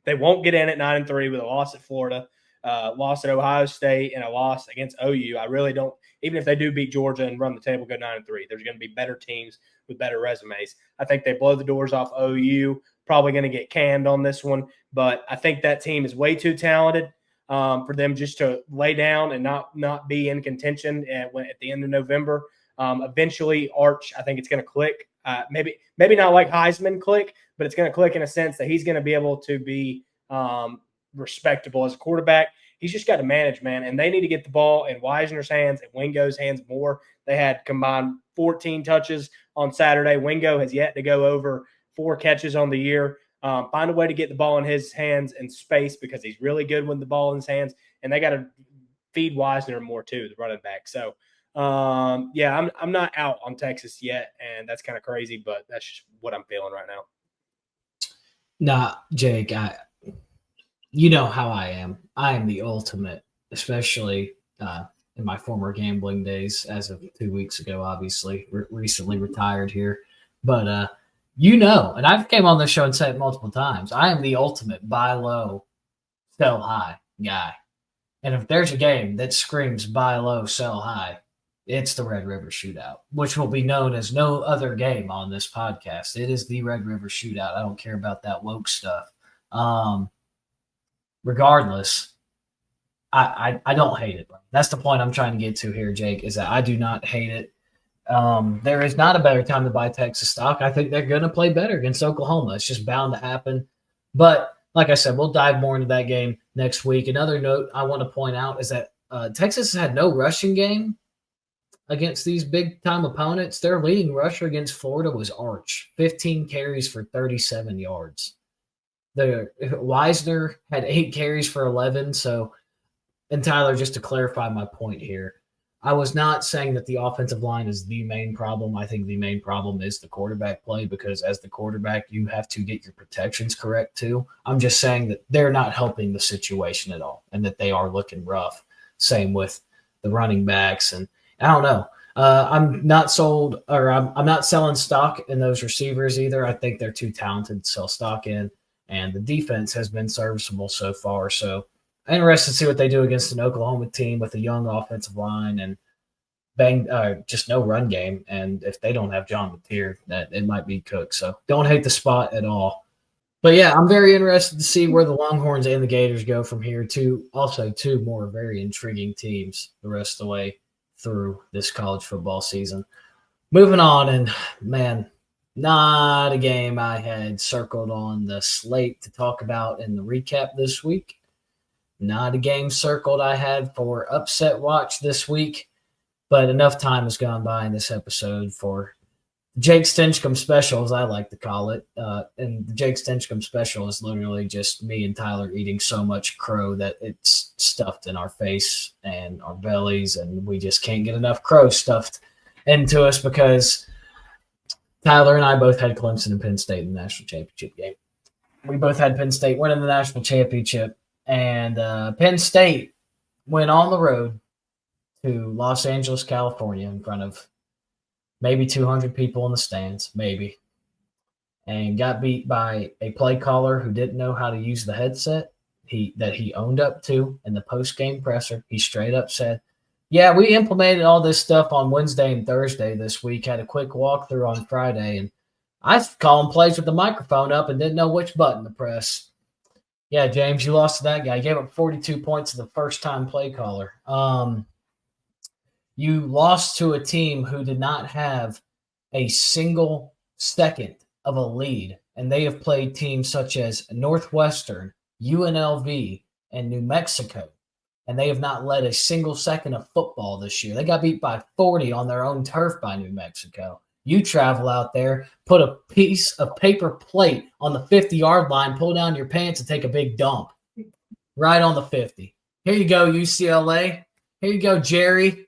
They won't get in at 9-3 with a loss at Florida, loss at Ohio State, and a loss against OU. I really don't – even if they do beat Georgia and run the table, go 9-3, there's going to be better teams with better resumes. I think they blow the doors off OU, probably going to get canned on this one. But I think that team is way too talented for them just to lay down and not be in contention at the end of November. Eventually, Arch, I think it's going to click. Maybe not like Heisman click, but it's going to click in a sense that he's going to be able to be respectable as a quarterback. He's just got to manage, man, and they need to get the ball in Wisner's hands and Wingo's hands more. They had combined 14 touches on Saturday. Wingo has yet to go over 4 catches on the year. Find a way to get the ball in his hands and space because he's really good with the ball in his hands, and they got to feed Wisner more too, the running back. So, I'm not out on Texas yet, and that's kind of crazy, but that's just what I'm feeling right now. Nah, Jake, you know how I am. I am the ultimate, especially in my former gambling days as of 2 weeks ago, obviously, recently retired here. But, and I've came on this show and said it multiple times, I am the ultimate buy low, sell high guy. And if there's a game that screams buy low, sell high, it's the Red River Shootout, which will be known as no other game on this podcast. It is the Red River Shootout. I don't care about that woke stuff. Regardless, I don't hate it. That's the point I'm trying to get to here, Jake, is that I do not hate it. There is not a better time to buy Texas stock. I think they're going to play better against Oklahoma. It's just bound to happen. But like I said, we'll dive more into that game next week. Another note I want to point out is that Texas has had no rushing game against these big-time opponents. Their leading rusher against Florida was Arch, 15 carries for 37 yards. Wisner had 8 carries for 11. So, and Tyler, just to clarify my point here, I was not saying that the offensive line is the main problem. I think the main problem is the quarterback play because as the quarterback, you have to get your protections correct too. I'm just saying that they're not helping the situation at all and that they are looking rough. Same with the running backs. And I don't know. I'm not sold or I'm not selling stock in those receivers either. I think they're too talented to sell stock in. And the defense has been serviceable so far. So I'm interested to see what they do against an Oklahoma team with a young offensive line and just no run game. And if they don't have John Mateer, that it might be cooked. So don't hate the spot at all. But yeah, I'm very interested to see where the Longhorns and the Gators go from here. Two more very intriguing teams the rest of the way through this college football season. Moving on, and man, not a game I had circled on the slate to talk about in the recap this week. Not a game circled I had for upset watch this week, but enough time has gone by in this episode for Jake Stinchcomb special, as I like to call it. And the Jake Stinchcomb special is literally just me and Tyler eating so much crow that it's stuffed in our face and our bellies, and we just can't get enough crow stuffed into us because Tyler and I both had Clemson and Penn State in the national championship game. We both had Penn State winning the national championship, and Penn State went on the road to Los Angeles, California, in front of maybe 200 people in the stands, maybe, and got beat by a play caller who didn't know how to use the headset that he owned up to in the post-game presser. He straight up said, yeah, we implemented all this stuff on Wednesday and Thursday this week, had a quick walkthrough on Friday, and I was calling plays with the microphone up and didn't know which button to press. Yeah, James, you lost to that guy. You gave up 42 points to the first-time play caller. You lost to a team who did not have a single second of a lead, and they have played teams such as Northwestern, UNLV, and New Mexico and they have not led a single second of football this year. They got beat by 40 on their own turf by New Mexico. You travel out there, put a piece of paper plate on the 50-yard line, pull down your pants, and take a big dump right on the 50. Here you go, UCLA. Here you go, Jerry.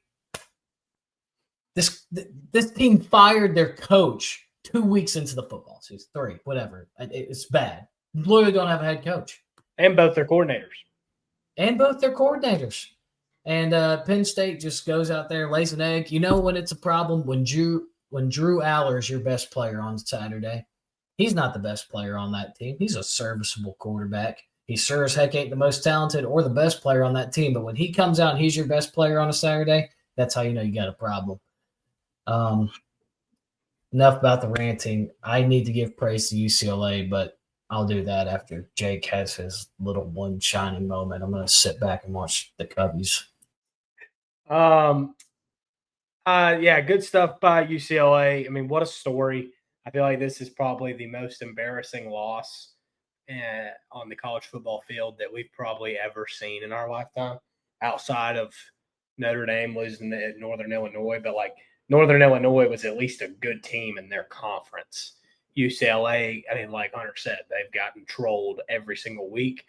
This team fired their coach 2 weeks into the football season, 3, whatever. It's bad. Literally don't have a head coach. And both their coordinators. And Penn State just goes out there, lays an egg. You know when it's a problem? When Drew Aller is your best player on Saturday. He's not the best player on that team. He's a serviceable quarterback. He sure as heck ain't the most talented or the best player on that team. But when he comes out and he's your best player on a Saturday, that's how you know you got a problem. Enough about the ranting. I need to give praise to UCLA, but I'll do that after Jake has his little one shining moment. I'm going to sit back and watch the Cubbies. Yeah, good stuff by UCLA. I mean, what a story. I feel like this is probably the most embarrassing loss on the college football field that we've probably ever seen in our lifetime, outside of Notre Dame losing at Northern Illinois. But like Northern Illinois was at least a good team in their conference. UCLA, I mean, like Hunter said, they've gotten trolled every single week.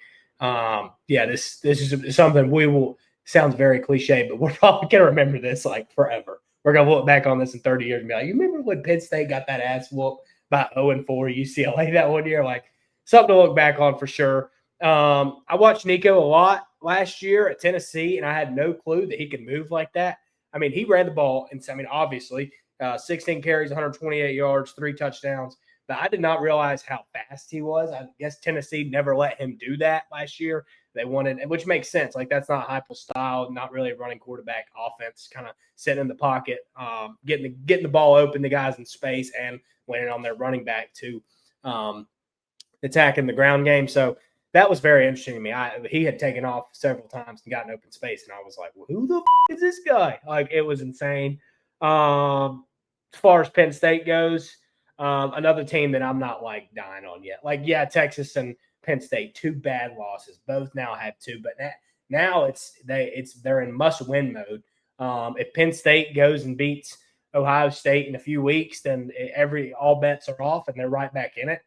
This is something we will – sounds very cliche, but we're probably going to remember this like forever. We're going to look back on this in 30 years and be like, you remember when Penn State got that ass whooped by 0-4 UCLA that one year? Like, something to look back on for sure. I watched Nico a lot last year at Tennessee, and I had no clue that he could move like that. I mean, he ran the ball, and I mean, obviously, 16 carries, 128 yards, 3 touchdowns. But I did not realize how fast he was. I guess Tennessee never let him do that last year. They wanted, which makes sense. Like, that's not Heupel's style, not really a running quarterback offense, kind of sitting in the pocket, getting the ball open to guys in space and winning on their running back to attacking the ground game. So that was very interesting to me. He had taken off several times and gotten open space, and I was like, well, who the is this guy? Like, it was insane. As far as Penn State goes, another team that I'm not like dying on yet. Like, yeah, Texas and Penn State, 2 bad losses. Both now have 2, but now they're in must-win mode. If Penn State goes and beats Ohio State in a few weeks, then all bets are off and they're right back in it.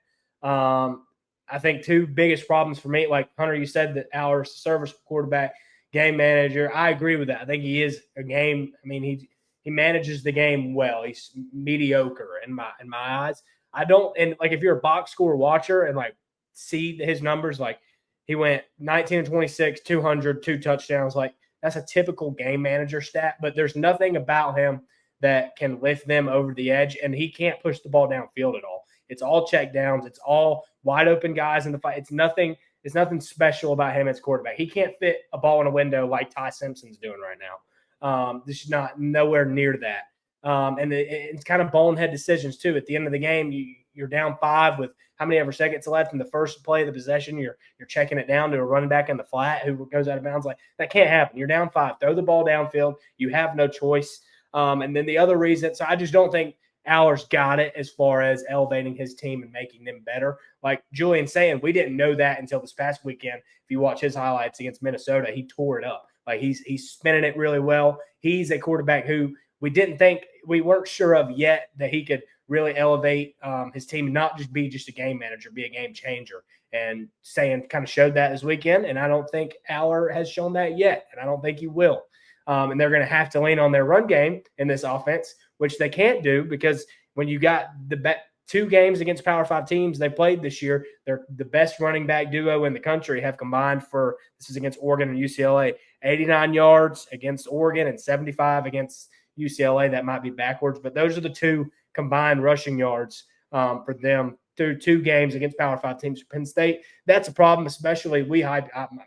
I think 2 biggest problems for me, like Hunter, you said that our service quarterback, game manager. I agree with that. I think he is a game. I mean, he manages the game well. He's mediocre in my eyes. I don't, and like if you're a box score watcher and like see his numbers, like he went 19-26, 200, 2 touchdowns. Like that's a typical game manager stat, but there's nothing about him that can lift them over the edge, and he can't push the ball downfield at all. It's all check downs. It's all wide open guys in the fight. It's nothing special about him as quarterback. He can't fit a ball in a window like Ty Simpson's doing right now. This is nowhere near that. And it's kind of bonehead decisions too. At the end of the game, you're down 5 with how many ever seconds left in the first play of the possession. You're checking it down to a running back in the flat who goes out of bounds. Like that can't happen. You're down 5. Throw the ball downfield. You have no choice. And then the other reason, so I just don't think Aller's got it as far as elevating his team and making them better. Like Julian's saying, we didn't know that until this past weekend. If you watch his highlights against Minnesota, he tore it up. Like he's spinning it really well. He's a quarterback who we weren't sure of yet that he could really elevate his team, not just be just a game manager, be a game changer. And Sand kind of showed that this weekend, and I don't think Aller has shown that yet, and I don't think he will. And they're going to have to lean on their run game in this offense, which they can't do because when you got the 2 games against Power 5 teams they played this year, they're the best running back duo in the country have combined for – this is against Oregon and UCLA – 89 yards against Oregon and 75 against UCLA. That might be backwards, but those are the 2 combined rushing yards for them through 2 games against Power 5 teams for Penn State. That's a problem, especially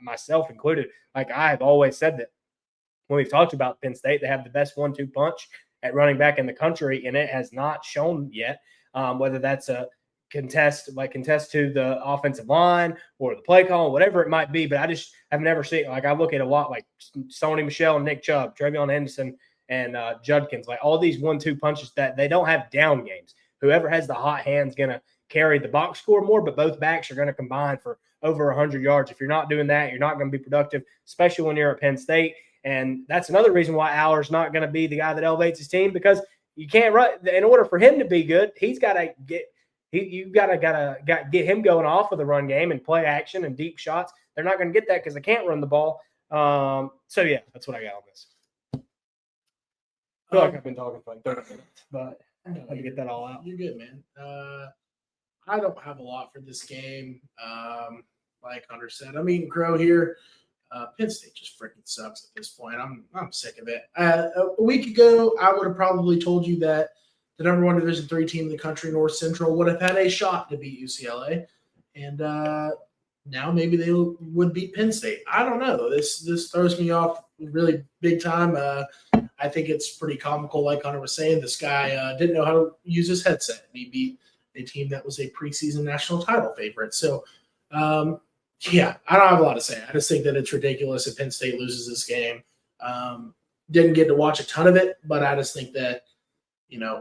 myself included. Like I have always said that when we've talked about Penn State, they have the best 1-2 punch at running back in the country, and it has not shown yet whether that's a contest to the offensive line or the play call, whatever it might be. But I've never seen, like I look at a lot like Sony Michel and Nick Chubb, Travion Henderson and Judkins, like all these 1-2 punches that they don't have down games. Whoever has the hot hand's going to carry the box score more, but both backs are going to combine for over 100 yards. If you're not doing that, you're not going to be productive, especially when you're at Penn State. And that's another reason why Aller's not going to be the guy that elevates his team, because you can't run. In order for him to be good, he's got to get you got to get him going off of the run game and play action and deep shots. They're not going to get that because they can't run the ball. So yeah, that's what I got on this. I feel like I've been talking for like 30 minutes, but I had to get that all out. You're good, man. I don't have a lot for this game. Like Hunter said, I mean, Crow here. Penn State just freaking sucks at this point. I'm sick of it. A week ago, I would have probably told you that the number one Division III team in the country, North Central, would have had a shot to beat UCLA, and now maybe they would beat Penn State. I don't know. This throws me off really big time. I think it's pretty comical. Like Hunter was saying, this guy didn't know how to use his headset, and he beat a team that was a preseason national title favorite. So, yeah, I don't have a lot to say. I just think that it's ridiculous if Penn State loses this game. Didn't get to watch a ton of it, but I just think that, I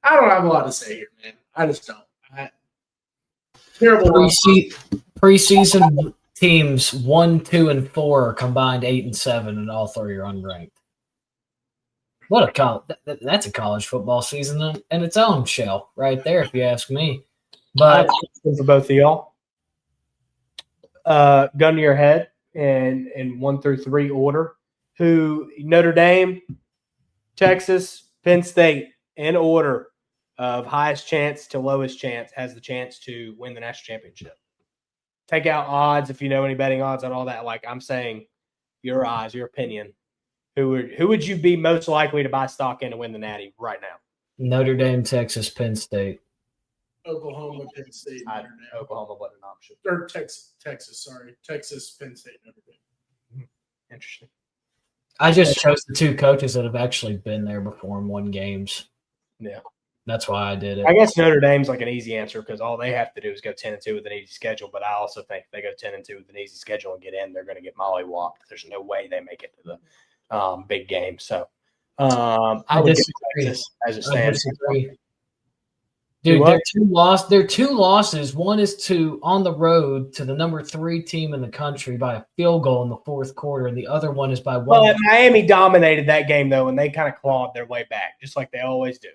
don't have a lot to say here, man. I just don't. Terrible. Preseason teams 1, 2, and 4 are combined 8 and 7, and all 3 are unranked. What that's a college football season in its own shell, right there, if you ask me. But for both of y'all, gun to your head in 1 through 3 order. Who Notre Dame, Texas, Penn State, in order of highest chance to lowest chance, has the chance to win the national championship. Take out odds if you know any betting odds and all that. Like I'm saying, your eyes, your opinion. Who would you be most likely to buy stock in to win the Natty right now? Notre Dame, Texas, Penn State. Oklahoma, Penn State, Notre Dame. Oklahoma wasn't an option. Or Texas, sorry. Texas, Penn State, Notre Dame. Interesting. I just chose the 2 coaches that have actually been there before and won games. Yeah. That's why I did it. I guess Notre Dame's like an easy answer because all they have to do is go 10-2 with an easy schedule. But I also think if they go 10-2 with an easy schedule and get in, they're going to get mollywopped. There's no way they make it to the big game. So I would get Texas as it stands. Dude, their 2 losses. One is on the road to the number 3 team in the country by a field goal in the 4th quarter, and the other one is by 1. Well, Miami dominated that game though, and they kind of clawed their way back, just like they always do.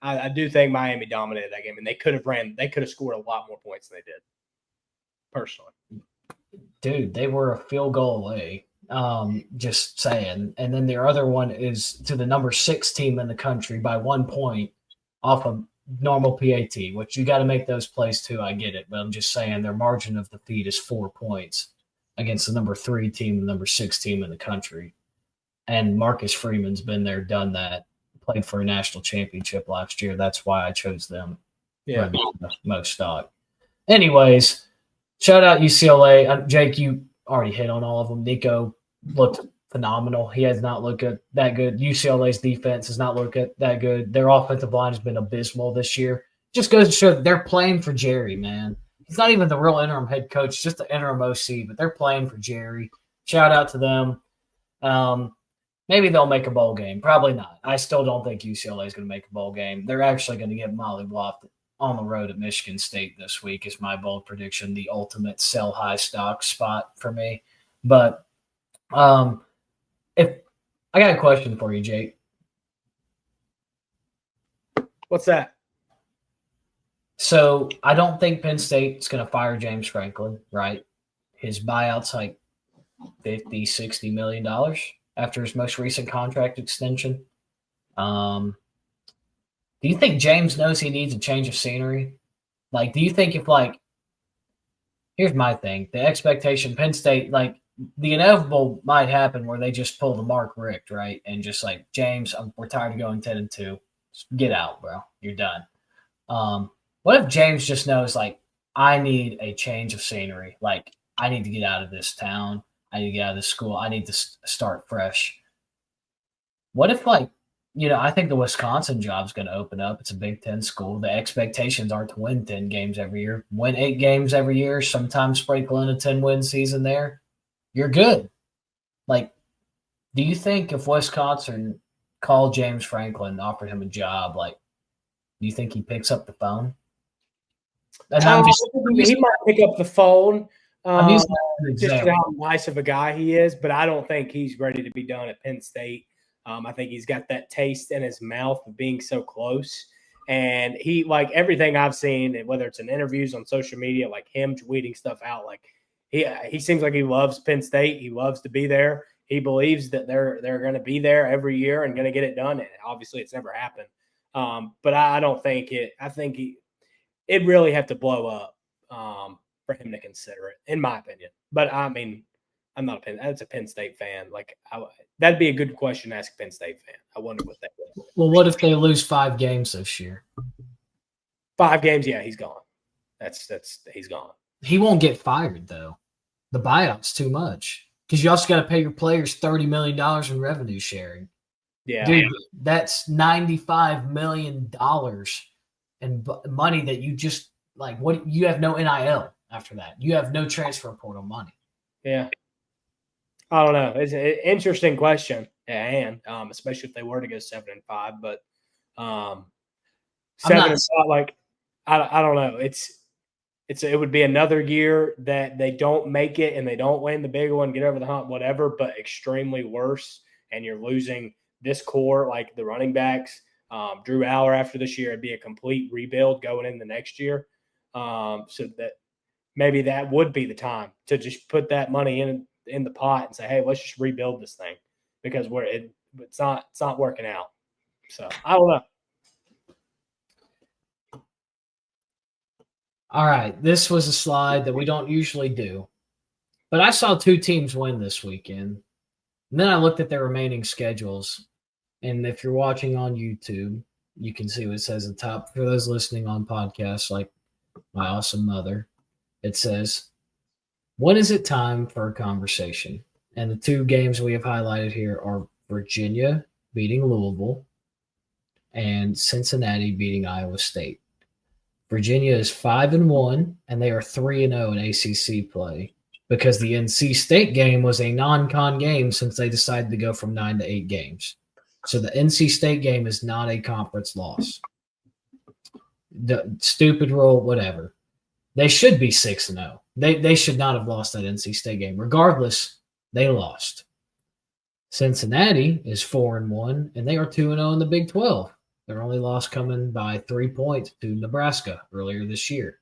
I do think Miami dominated that game, and they could have scored a lot more points than they did. Personally, dude, they were a field goal away. Just saying. And then their other one is to the number 6 team in the country by 1 point off of normal PAT, which you got to make those plays too. I get it, but I'm just saying their margin of defeat is 4 points against the number 3 team, the number 6 team in the country. And Marcus Freeman's been there, done that, played for a national championship last year. That's why I chose them. Yeah, the most stock. Anyways, shout out UCLA. Jake, you already hit on all of them. Nico looked phenomenal. He has not looked that good. UCLA's defense has not looked that good. Their offensive line has been abysmal this year. Just goes to show that they're playing for Jerry, man. He's not even the real interim head coach, just the interim OC, but they're playing for Jerry. Shout out to them. Maybe they'll make a bowl game. Probably not. I still don't think UCLA is going to make a bowl game. They're actually going to get mollywopped on the road at Michigan State this week is my bold prediction, the ultimate sell high stock spot for me. But if I got a question for you, Jake. What's that? So I don't think Penn State's going to fire James Franklin, right? His buyout's like $50, $60 million after his most recent contract extension. Do you think James knows he needs a change of scenery? Like, do you think if, like, here's my thing, the expectation, Penn State, like, the inevitable might happen where they just pull the Mark Richt, right? And just like, James, we're tired of going 10-2. Just get out, bro. You're done. What if James just knows, like, I need a change of scenery. Like, I need to get out of this town. I need to get out of this school. I need to start fresh. What if, like, you know, I think the Wisconsin job's going to open up. It's a Big Ten school. The expectations aren't to win 10 games every year. Win 8 games every year, sometimes sprinkle in a 10-win season there. You're good. Like, do you think if Wisconsin called James Franklin, offered him a job, like, do you think he picks up the phone? And I'm he might pick up the phone. I'm using that as an Just example. how nice of a guy he is, but I don't think he's ready to be done at Penn State. I think he's got that taste in his mouth of being so close. And he, like everything I've seen, whether it's in interviews on social media, like him tweeting stuff out, like he seems like he loves Penn State. He loves to be there. He believes that they're going to be there every year and going to get it done. And obviously, it's never happened. But I don't think it. I think it'd really have to blow up for him to consider it, in my opinion. But I mean, I'm not a Penn State fan. Like that'd be a good question to ask a Penn State fan. I wonder what that is. Well, what if they lose 5 games this year? 5 games, yeah, he's gone. That's he's gone. He won't get fired though. The buyout's too much because you also got to pay your players $30 million in revenue sharing. Yeah, Dude, that's $95 million in money that you just like. What you have no NIL after that. You have no transfer portal money. Yeah. I don't know. It's an interesting question at hand, especially if they were to go 7-5. But 7-5, like I don't know. It would be another year that they don't make it and they don't win the big one, get over the hump, whatever. But extremely worse, and you're losing this core, like the running backs, Drew Aller after this year. It'd be a complete rebuild going in the next year. So that maybe that would be the time to just put that money in the pot and say, hey, let's just rebuild this thing because it's not working out. So I don't know. All right, this was a slide that we don't usually do, but I saw 2 teams win this weekend. And then I looked at their remaining schedules, and if you're watching on YouTube, you can see what it says at the top. For those listening on podcasts, like my awesome mother, it says, when is it time for a conversation? And the 2 games we have highlighted here are Virginia beating Louisville and Cincinnati beating Iowa State. Virginia is 5-1, and they are 3-0 in ACC play because the NC State game was a non-con game since they decided to go from 9 to 8 games. So the NC State game is not a conference loss. The stupid rule, whatever. They should be 6-0. They should not have lost that NC State game. Regardless, they lost. Cincinnati is 4-1, and they are 2-0 in the Big 12. Their only loss coming by 3 points to Nebraska earlier this year.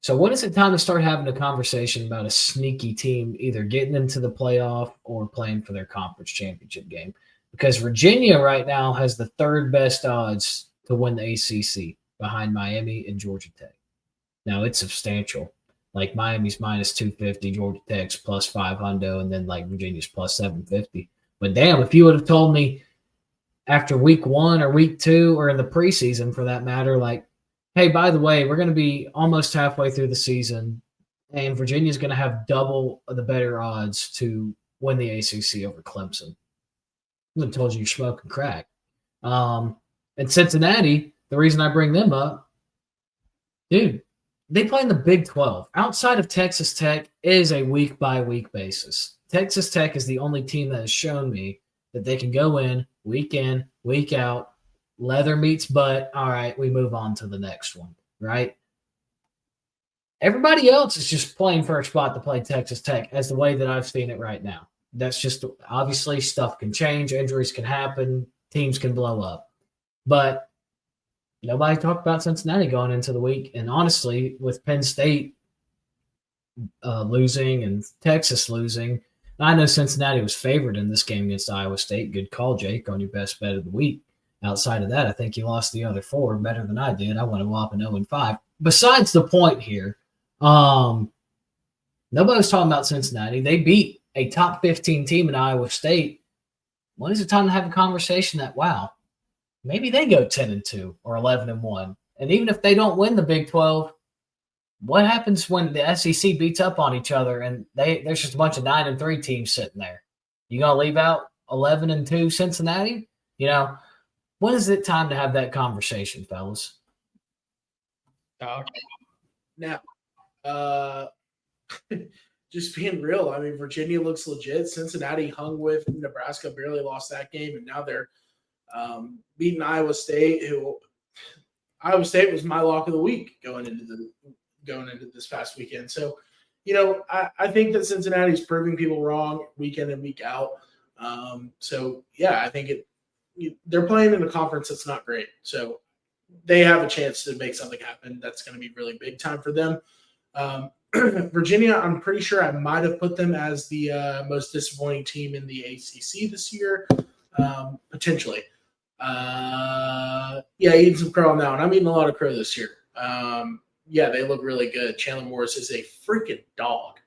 So when is it time to start having a conversation about a sneaky team either getting into the playoff or playing for their conference championship game? Because Virginia right now has the 3rd best odds to win the ACC behind Miami and Georgia Tech. Now it's substantial. Like Miami's minus 250, Georgia Tech's plus 500, and then like Virginia's plus 750. But damn, if you would have told me after week 1 or week 2 or in the preseason for that matter, like, hey, by the way, we're going to be almost halfway through the season, and Virginia's going to have double the better odds to win the ACC over Clemson. I would have told you you're smoking crack. And Cincinnati, the reason I bring them up, dude, they play in the Big 12. Outside of Texas Tech, it is a week-by-week basis. Texas Tech is the only team that has shown me that they can go in, week out, leather meets butt. All right, we move on to the next one, right? Everybody else is just playing for a spot to play Texas Tech as the way that I've seen it right now. That's just obviously stuff can change, injuries can happen, teams can blow up. But nobody talked about Cincinnati going into the week. And honestly, with Penn State losing and Texas losing, I know Cincinnati was favored in this game against Iowa State. Good call, Jake, on your best bet of the week. Outside of that, I think you lost the other 4 better than I did. I went a whopping 0-5. Besides the point here, nobody was talking about Cincinnati. They beat a top 15 team in Iowa State. When is it time to have a conversation that, wow, maybe they go 10-2 or 11-1? And even if they don't win the Big 12, what happens when the SEC beats up on each other and there's just a bunch of 9-3 teams sitting there? You gonna leave out 11-2 Cincinnati? You know, when is it time to have that conversation, fellas? Now, just being real, I mean, Virginia looks legit. Cincinnati hung with Nebraska, barely lost that game, and now they're beating Iowa State, who Iowa State was my lock of the week going into this past weekend. So, I think that Cincinnati's proving people wrong week in and week out. I think they're playing in a conference that's not great. So they have a chance to make something happen. That's going to be really big time for them. Virginia, I'm pretty sure I might have put them as the most disappointing team in the ACC this year, potentially. Eating some crow on that one. I'm eating a lot of crow this year. They look really good. Chandler Morris is a freaking dog.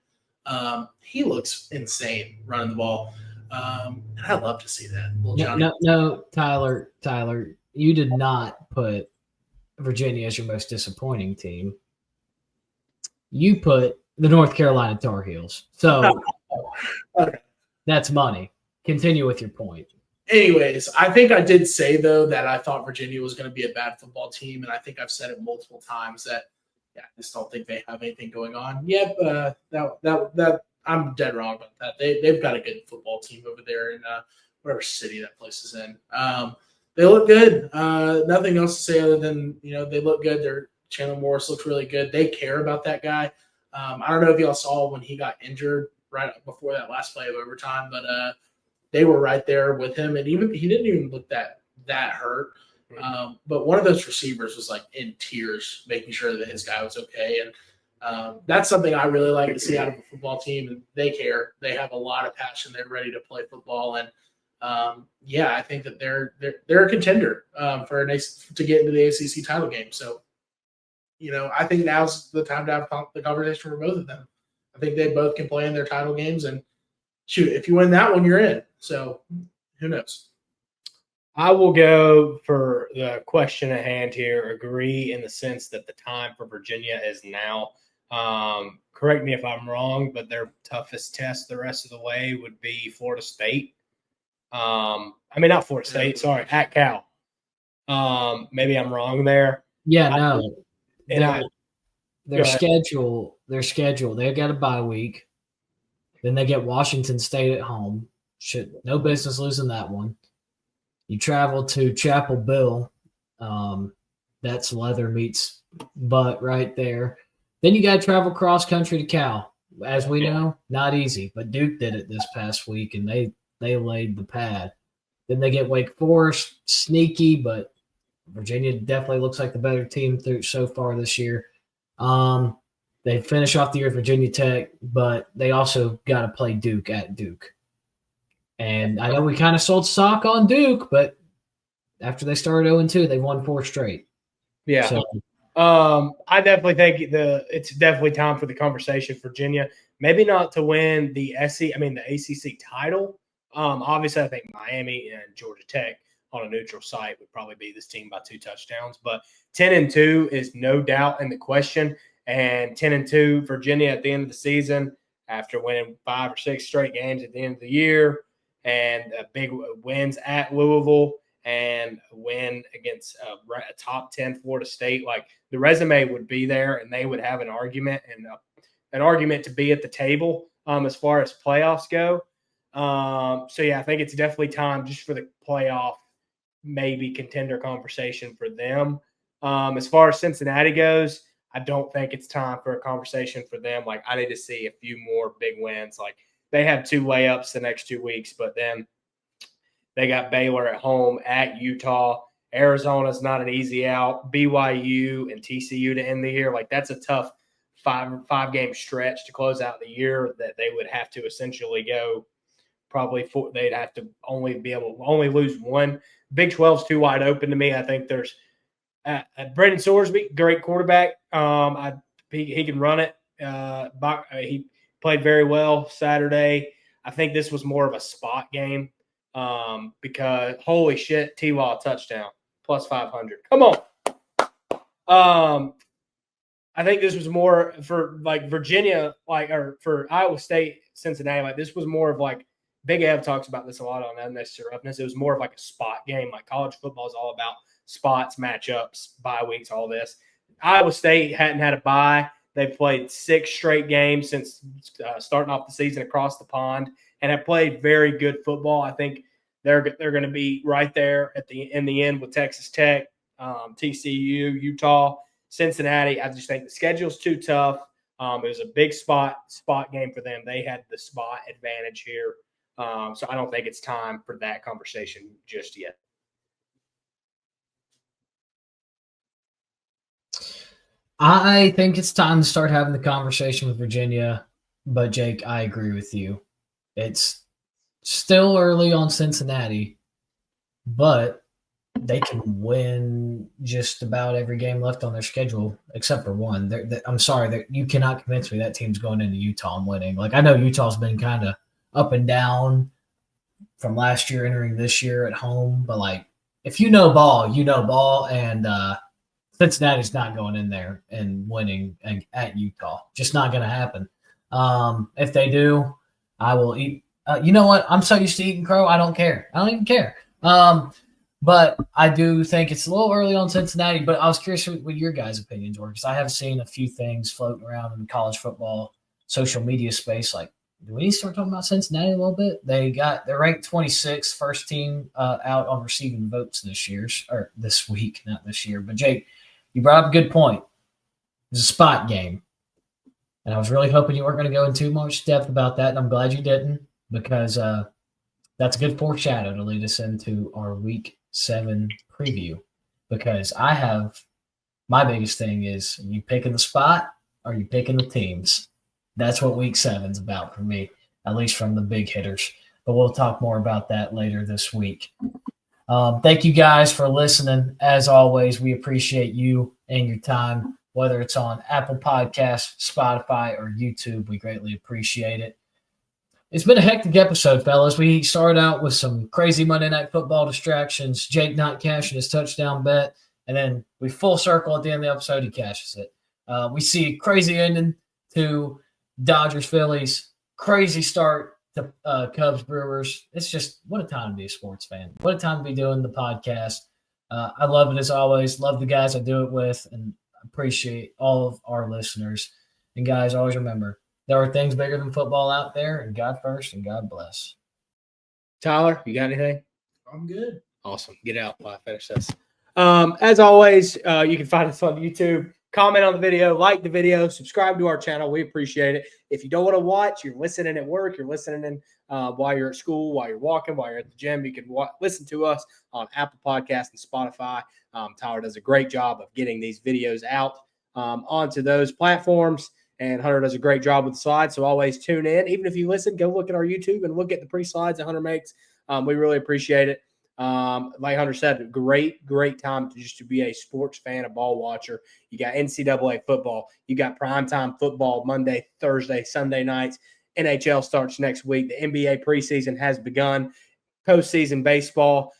He looks insane running the ball. And I love to see that. Little Johnny. No, Tyler, you did not put Virginia as your most disappointing team. You put the North Carolina Tar Heels. So Okay. That's money. Continue with your point. Anyways, I think I did say, though, that I thought Virginia was going to be a bad football team, and I think I've said it multiple times that, I just don't think they have anything going on. Yep, that I'm dead wrong about that. They've got a good football team over there in whatever city that place is in. They look good. Nothing else to say other than, they look good. Chandler Morris looks really good. They care about that guy. I don't know if y'all saw when he got injured right before that last play of overtime, but they were right there with him, and he didn't even look that hurt. But one of those receivers was like in tears, making sure that his guy was okay. And that's something I really like to see out of a football team. And they care. They have a lot of passion. They're ready to play football. And I think that they're a contender to get into the ACC title game. So, I think now's the time to have the conversation for both of them. I think they both can play in their title games, and shoot, if you win that one, you're in. So who knows? I will go for the question at hand here. Agree in the sense that the time for Virginia is now. Correct me if I'm wrong, but their toughest test the rest of the way would be Florida State. Not Florida State. Sorry, at Cal. Maybe I'm wrong there. Yeah, no. Their schedule. They've got a bye week. Then they get Washington State at home. No business losing that one. You travel to Chapel Bill. That's leather meets butt right there. Then you got to travel cross country to Cal. As we know, not easy. But Duke did it this past week, and they laid the pad. Then they get Wake Forest, sneaky, but Virginia definitely looks like the better team so far this year. They finish off the year at Virginia Tech, but they also got to play Duke at Duke. And I know we kind of sold stock on Duke, but after they started 0-2, they won 4 straight. Yeah. So, I definitely think it's definitely time for the conversation for Virginia. Maybe not to win the ACC title. Obviously, I think Miami and Georgia Tech on a neutral site would probably beat this team by 2 touchdowns. But 10-2 is no doubt in the question. And 10-2 Virginia at the end of the season, after winning 5 or 6 straight games at the end of the year, and big wins at Louisville and a win against a top 10 Florida State, like the resume would be there, and they would have an argument to be at the table as far as playoffs go. I think it's definitely time just for the playoff, maybe contender conversation for them. As far as Cincinnati goes, I don't think it's time for a conversation for them. Like, I need to see a few more big wins. Like, they have 2 layups the next 2 weeks, but then they got Baylor at home, at Utah. Arizona's not an easy out. BYU and TCU to end the year. Like, that's a tough five-game stretch to close out the year that they would have to essentially go they'd have to only lose 1. Big 12's too wide open to me. I think there's Brendan Sorsby, great quarterback. He can run it. He played very well Saturday. I think this was more of a spot game because holy shit, T-Law touchdown plus 500. Come on. I think this was more for like Virginia, or for Iowa State, Cincinnati. Like, this was more of like Big Ev talks about this a lot on Unnecessary Roughness. It was more of like a spot game. Like, college football is all about spots, matchups, bye weeks, all this. Iowa State hadn't had a bye. They've played 6 straight games since starting off the season across the pond, and have played very good football. I think they're going to be right there in the end with Texas Tech. TCU, Utah, Cincinnati. I just think the schedule's too tough. It was a big spot game for them. They had the spot advantage here. So I don't think it's time for that conversation just yet. I think it's time to start having the conversation with Virginia. But, Jake, I agree with you. It's still early on Cincinnati, but they can win just about every game left on their schedule except for one. I'm sorry, you cannot convince me that team's going into Utah and winning. Like, I know Utah's been kind of up and down from last year entering this year at home, but, like, if you know ball, and Cincinnati's not going in there and winning at Utah. Just not going to happen. If they do, I will eat. You know what? I'm so used to eating crow, I don't care. I don't even care. But I do think it's a little early on Cincinnati, but I was curious what your guys' opinions were because I have seen a few things floating around in college football social media space. Like, do we need to start talking about Cincinnati a little bit? They're ranked 26th, first team out on receiving votes this week, not this year. But Jake, you brought up a good point. It's a spot game. And I was really hoping you weren't going to go into too much depth about that, and I'm glad you didn't because that's a good foreshadow to lead us into our Week 7 preview because my biggest thing is are you picking the spot or are you picking the teams? That's what Week 7 is about for me, at least from the big hitters. But we'll talk more about that later this week. Thank you guys for listening. As always, we appreciate you and your time, whether it's on Apple Podcasts, Spotify, or YouTube. We greatly appreciate it. It's been a hectic episode, fellas. We started out with some crazy Monday Night Football distractions, Jake not cashing his touchdown bet, and then we full circle at the end of the episode, he cashes it. We see a crazy ending to Dodgers, Phillies, crazy start to Cubs, Brewers. It's just what a time to be a sports fan. What a time to be doing the podcast. I love it as always. Love the guys I do it with and appreciate all of our listeners. And guys, always remember, there are things bigger than football out there, and God first and God bless. Tyler, you got anything? I'm good. Awesome. Get out while I finish this. As always, you can find us on YouTube. Comment on the video, like the video, subscribe to our channel. We appreciate it. If you don't want to watch, you're listening at work, you're listening while you're at school, while you're walking, while you're at the gym, you can listen to us on Apple Podcasts and Spotify. Tyler does a great job of getting these videos out onto those platforms, and Hunter does a great job with the slides, so always tune in. Even if you listen, go look at our YouTube and look at the pre-slides that Hunter makes. We really appreciate it. Like Hunter said, great time to be a sports fan, a ball watcher. You got NCAA football. You got primetime football Monday, Thursday, Sunday nights. NHL starts next week. The NBA preseason has begun. Postseason baseball.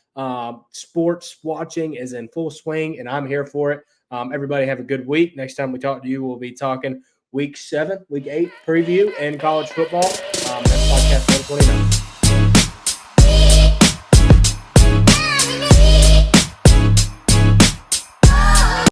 Sports watching is in full swing, and I'm here for it. Everybody have a good week. Next time we talk to you, we'll be talking Week 7, Week 8 preview and college football. That's podcast 129.